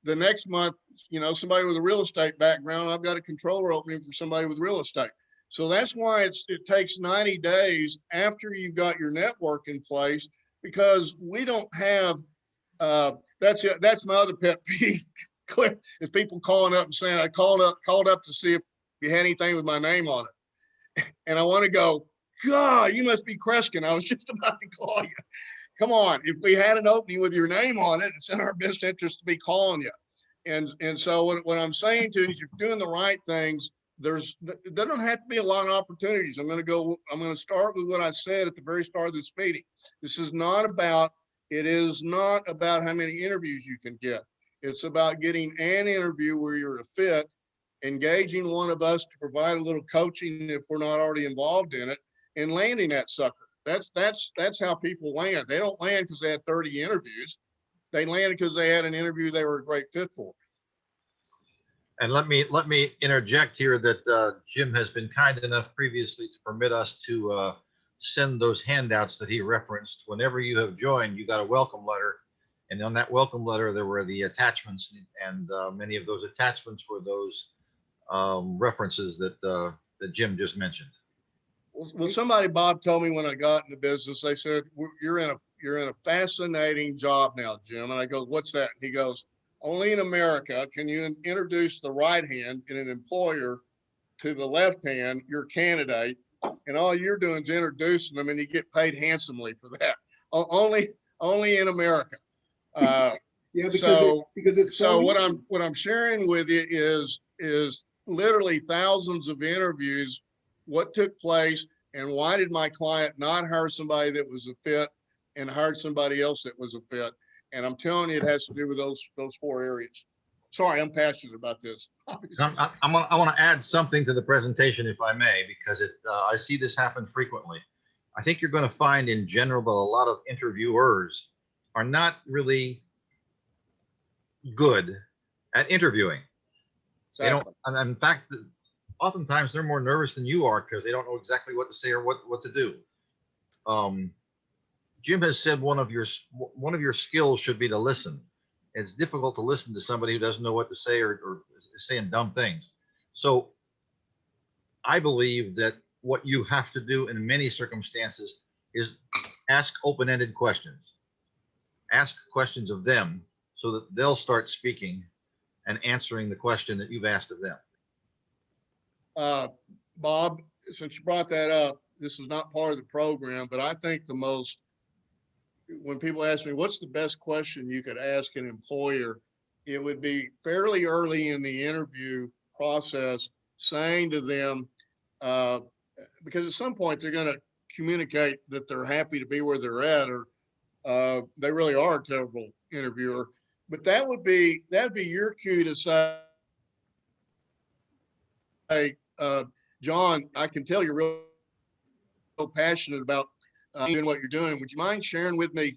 Speaker 1: The next month, somebody with a real estate background, I've got a controller opening for somebody with real estate. So that's why it takes 90 days after you've got your network in place, because we don't have, that's it. That's my other pet peeve, Cliff, is people calling up and saying, I called up to see if you had anything with my name on it. And I want to go, God, you must be Kreskin. I was just about to call you. Come on. If we had an opening with your name on it, it's in our best interest to be calling you. And so what I'm saying to you is, if you're doing the right things, there don't have to be a lot of opportunities. I'm going to start with what I said at the very start of this meeting. It is not about how many interviews you can get. It's about getting an interview where you're a fit, engaging one of us to provide a little coaching if we're not already involved in it, and landing that sucker. That's how people land. They don't land because they had 30 interviews. They landed because they had an interview they were a great fit for.
Speaker 4: And let me interject here that Jim has been kind enough previously to permit us to send those handouts that he referenced. Whenever you have joined, you got a welcome letter. And on that welcome letter, there were the attachments, and many of those attachments were those references that Jim just mentioned.
Speaker 1: Well, somebody, Bob, told me when I got into business, they said, you're in a fascinating job now, Jim. And I go, what's that? And he goes, only in America can you introduce the right hand in an employer to the left hand, your candidate, and all you're doing is introducing them, and you get paid handsomely for that. Only in America.
Speaker 5: Yeah, because it's
Speaker 1: so what I'm sharing with you is literally thousands of interviews, what took place, and why did my client not hire somebody that was a fit and hired somebody else that was a fit? And I'm telling you, it has to do with those 4 areas. Sorry, I'm passionate about this.
Speaker 4: I want to add something to the presentation, if I may, because I see this happen frequently. I think you're going to find in general that a lot of interviewers are not really good at interviewing.
Speaker 1: Exactly.
Speaker 4: They don't, and in fact, oftentimes they're more nervous than you are because they don't know exactly what to say or what to do. Jim has said one of your skills should be to listen. It's difficult to listen to somebody who doesn't know what to say or is saying dumb things. So I believe that what you have to do in many circumstances is ask open-ended questions. Ask questions of them so that they'll start speaking and answering the question that you've asked of them.
Speaker 1: Bob, since you brought that up, this is not part of the program, but I think when people ask me, what's the best question you could ask an employer? It would be fairly early in the interview process, saying to them, because at some point they're going to communicate that they're happy to be where they're at, or they really are a terrible interviewer. But that'd be your cue to say, John, I can tell you're real passionate about doing what you're doing. Would you mind sharing with me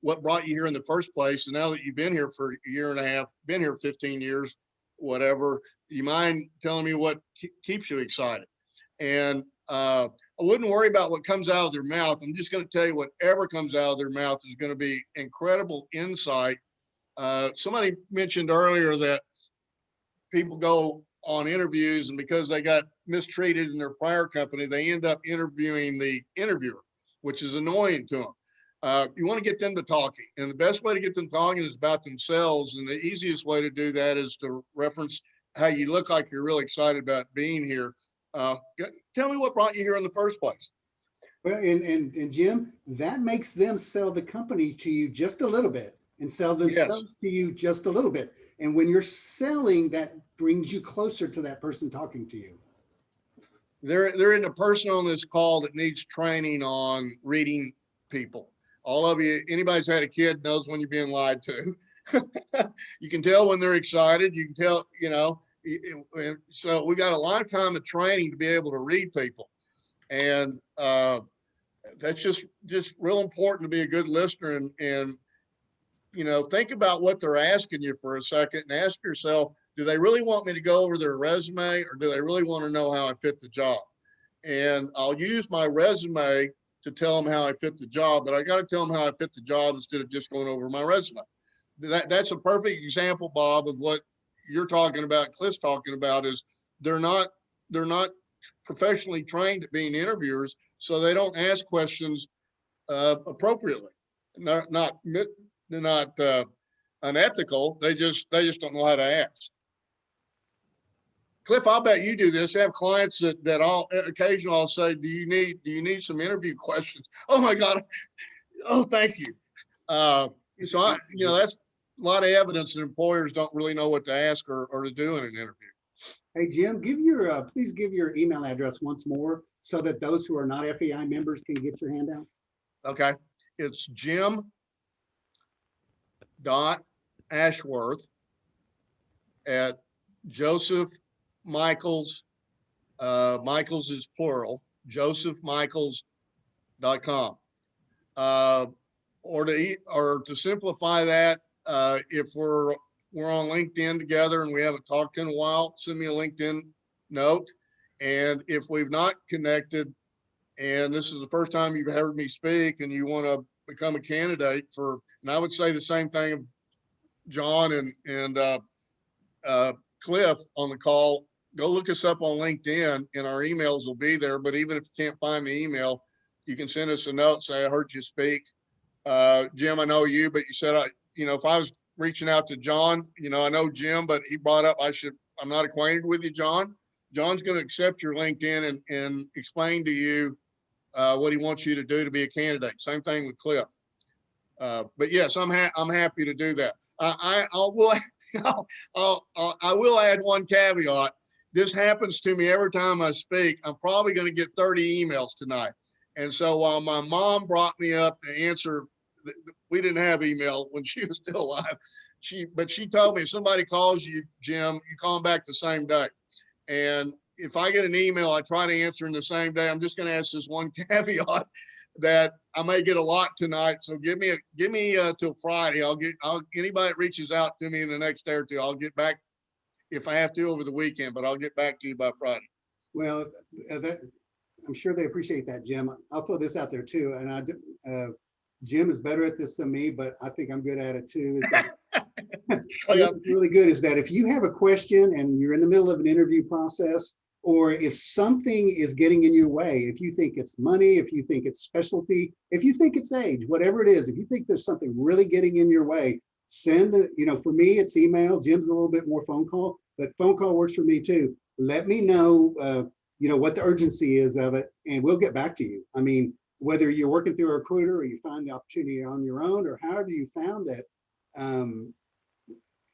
Speaker 1: what brought you here in the first place? And now that you've been here for a year and a half, been here 15 years, whatever, you mind telling me what keeps you excited? And I wouldn't worry about what comes out of their mouth. I'm just going to tell you whatever comes out of their mouth is going to be incredible insight. Somebody mentioned earlier that people go on interviews, and because they got mistreated in their prior company, they end up interviewing the interviewer, which is annoying to them. You want to get them to talking, and the best way to get them talking is about themselves. And the easiest way to do that is to reference how you look like you're really excited about being here. Tell me what brought you here in the first place.
Speaker 5: Well, and Jim, that makes them sell the company to you just a little bit and sell themselves to you just a little bit. And when you're selling, that brings you closer to that person talking to you.
Speaker 1: There isn't a person on this call that needs training on reading people. All of you, anybody's had a kid knows when you're being lied to. You can tell when they're excited. You can tell, so we got a lifetime of training to be able to read people. And that's just real important to be a good listener, and think about what they're asking you for a second and ask yourself, do they really want me to go over their resume, or do they really want to know how I fit the job? And I'll use my resume to tell them how I fit the job, but I got to tell them how I fit the job instead of just going over my resume. That's a perfect example, Bob, of what you're talking about, Cliff's talking about, is they're not professionally trained at being interviewers, so they don't ask questions appropriately. They're not unethical. They just don't know how to ask. Cliff, I'll bet you do this. Have clients that occasionally I'll say, do you need some interview questions? Oh my God. Oh, thank you. So that's a lot of evidence that employers don't really know what to ask or to do in an interview.
Speaker 5: Hey, Jim, please give your email address once more so that those who are not FEI members can get your handouts.
Speaker 1: Okay. It's Jim.Ashworth at Joseph Michaels, Michaels is plural, josephmichaels.com. Or to simplify that, if we're on LinkedIn together and we haven't talked in a while, send me a LinkedIn note. And if we've not connected, and this is the first time you've heard me speak and you want to become a candidate and I would say the same thing of John and Cliff on the call, go look us up on LinkedIn and our emails will be there. But even if you can't find the email, you can send us a note, say, I heard you speak. Jim, I know you, but you said, if I was reaching out to John, I know Jim, but he brought up, I'm not acquainted with you, John. John's going to accept your LinkedIn and explain to you what he wants you to do to be a candidate. Same thing with Cliff. But yes, I'm happy to do that. I will add one caveat. This happens to me every time I speak. I'm probably going to get 30 emails tonight. And so while my mom brought me up to answer, we didn't have email when she was still alive. But she told me, if somebody calls you, Jim, you call them back the same day. And if I get an email, I try to answer in the same day. I'm just going to ask this one caveat that I may get a lot tonight. So give me till Friday. Anybody that reaches out to me in the next day or two, I'll get back if I have to over the weekend, but I'll get back to you by Friday.
Speaker 5: Well, I'm sure they appreciate that, Jim. I'll throw this out there too. And Jim is better at this than me, but I think I'm good at it too. What's really good is that if you have a question and you're in the middle of an interview process, or if something is getting in your way, if you think it's money, if you think it's specialty, if you think it's age, whatever it is, if you think there's something really getting in your way, send it, for me, it's email. Jim's a little bit more phone call, but phone call works for me too. Let me know, what the urgency is of it, and we'll get back to you. I mean, whether you're working through a recruiter or you find the opportunity on your own or however you found it,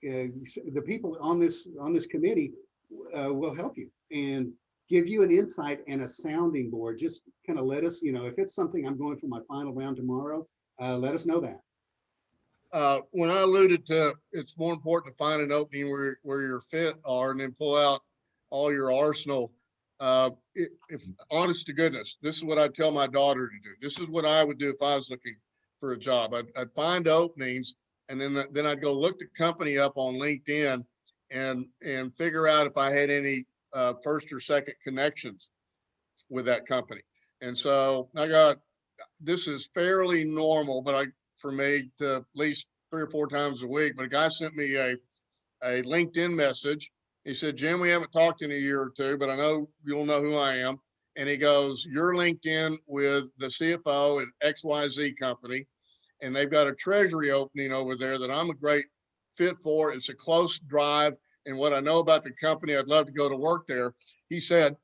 Speaker 5: the people on this committee will help you and give you an insight and a sounding board. Just kind of let us, if it's something I'm going for my final round tomorrow, let us know that.
Speaker 1: When I alluded to, it's more important to find an opening where your fit are and then pull out all your arsenal. If honest to goodness, this is what I tell my daughter to do. This is what I would do if I was looking for a job. I'd find openings, and then I'd go look the company up on LinkedIn and figure out if I had any first or second connections with that company. And so this is fairly normal, but for me to at least 3 or 4 times a week. But a guy sent me a LinkedIn message. He said, Jim, we haven't talked in a year or 2, but I know you'll know who I am. And he goes, you're LinkedIn with the CFO at XYZ company, and they've got a treasury opening over there that I'm a great fit for. It's a close drive. And what I know about the company, I'd love to go to work there. He said,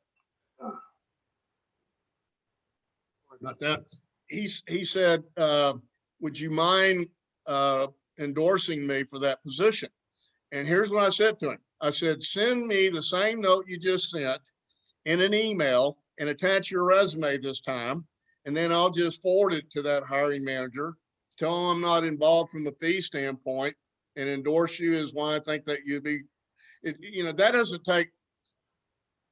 Speaker 1: about that. He said, would you mind endorsing me for that position? And here's what I said to him. I said, send me the same note you just sent in an email and attach your resume this time. And then I'll just forward it to that hiring manager, tell him I'm not involved from a fee standpoint, and endorse you is why I think that you'd be,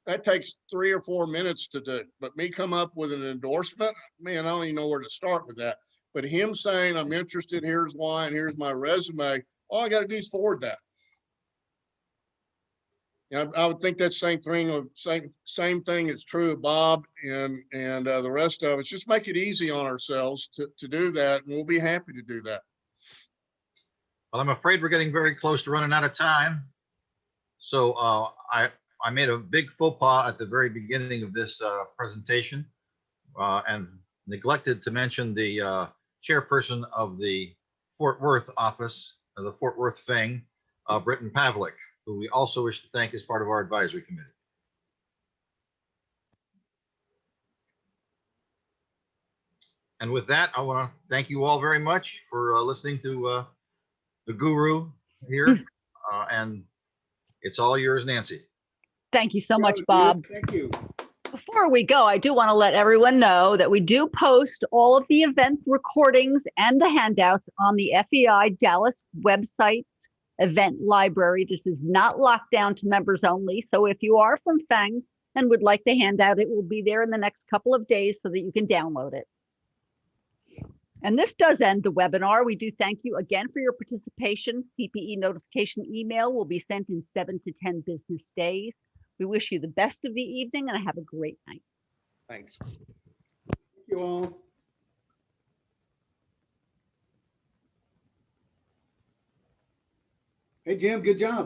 Speaker 1: that takes 3 or 4 minutes to do, but me come up with an endorsement, man, I don't even know where to start with that. But him saying I'm interested, here's why, and here's my resume, all I got to do is forward that. I would think that same thing is true of Bob and the rest of us. Just make it easy on ourselves to do that, and we'll be happy to do that.
Speaker 4: Well, I'm afraid we're getting very close to running out of time. So I made a big faux pas at the very beginning of this presentation and neglected to mention the chairperson of the Fort Worth office, the Fort Worth FEI, Britton Pavlik, who we also wish to thank as part of our advisory committee. And with that, I want to thank you all very much for listening to the guru here. And it's all yours, Nancy.
Speaker 3: Thank you so much, Bob.
Speaker 5: Thank you.
Speaker 3: Before we go, I do want to let everyone know that we do post all of the events recordings and the handouts on the FEI Dallas website event library. This is not locked down to members only. So if you are from FEI and would like the handout, it will be there in the next couple of days so that you can download it. And this does end the webinar. We do thank you again for your participation. CPE notification email will be sent in 7 to 10 business days. We wish you the best of the evening and have a great night.
Speaker 1: Thanks.
Speaker 5: Thank you all. Hey, Jim, good job.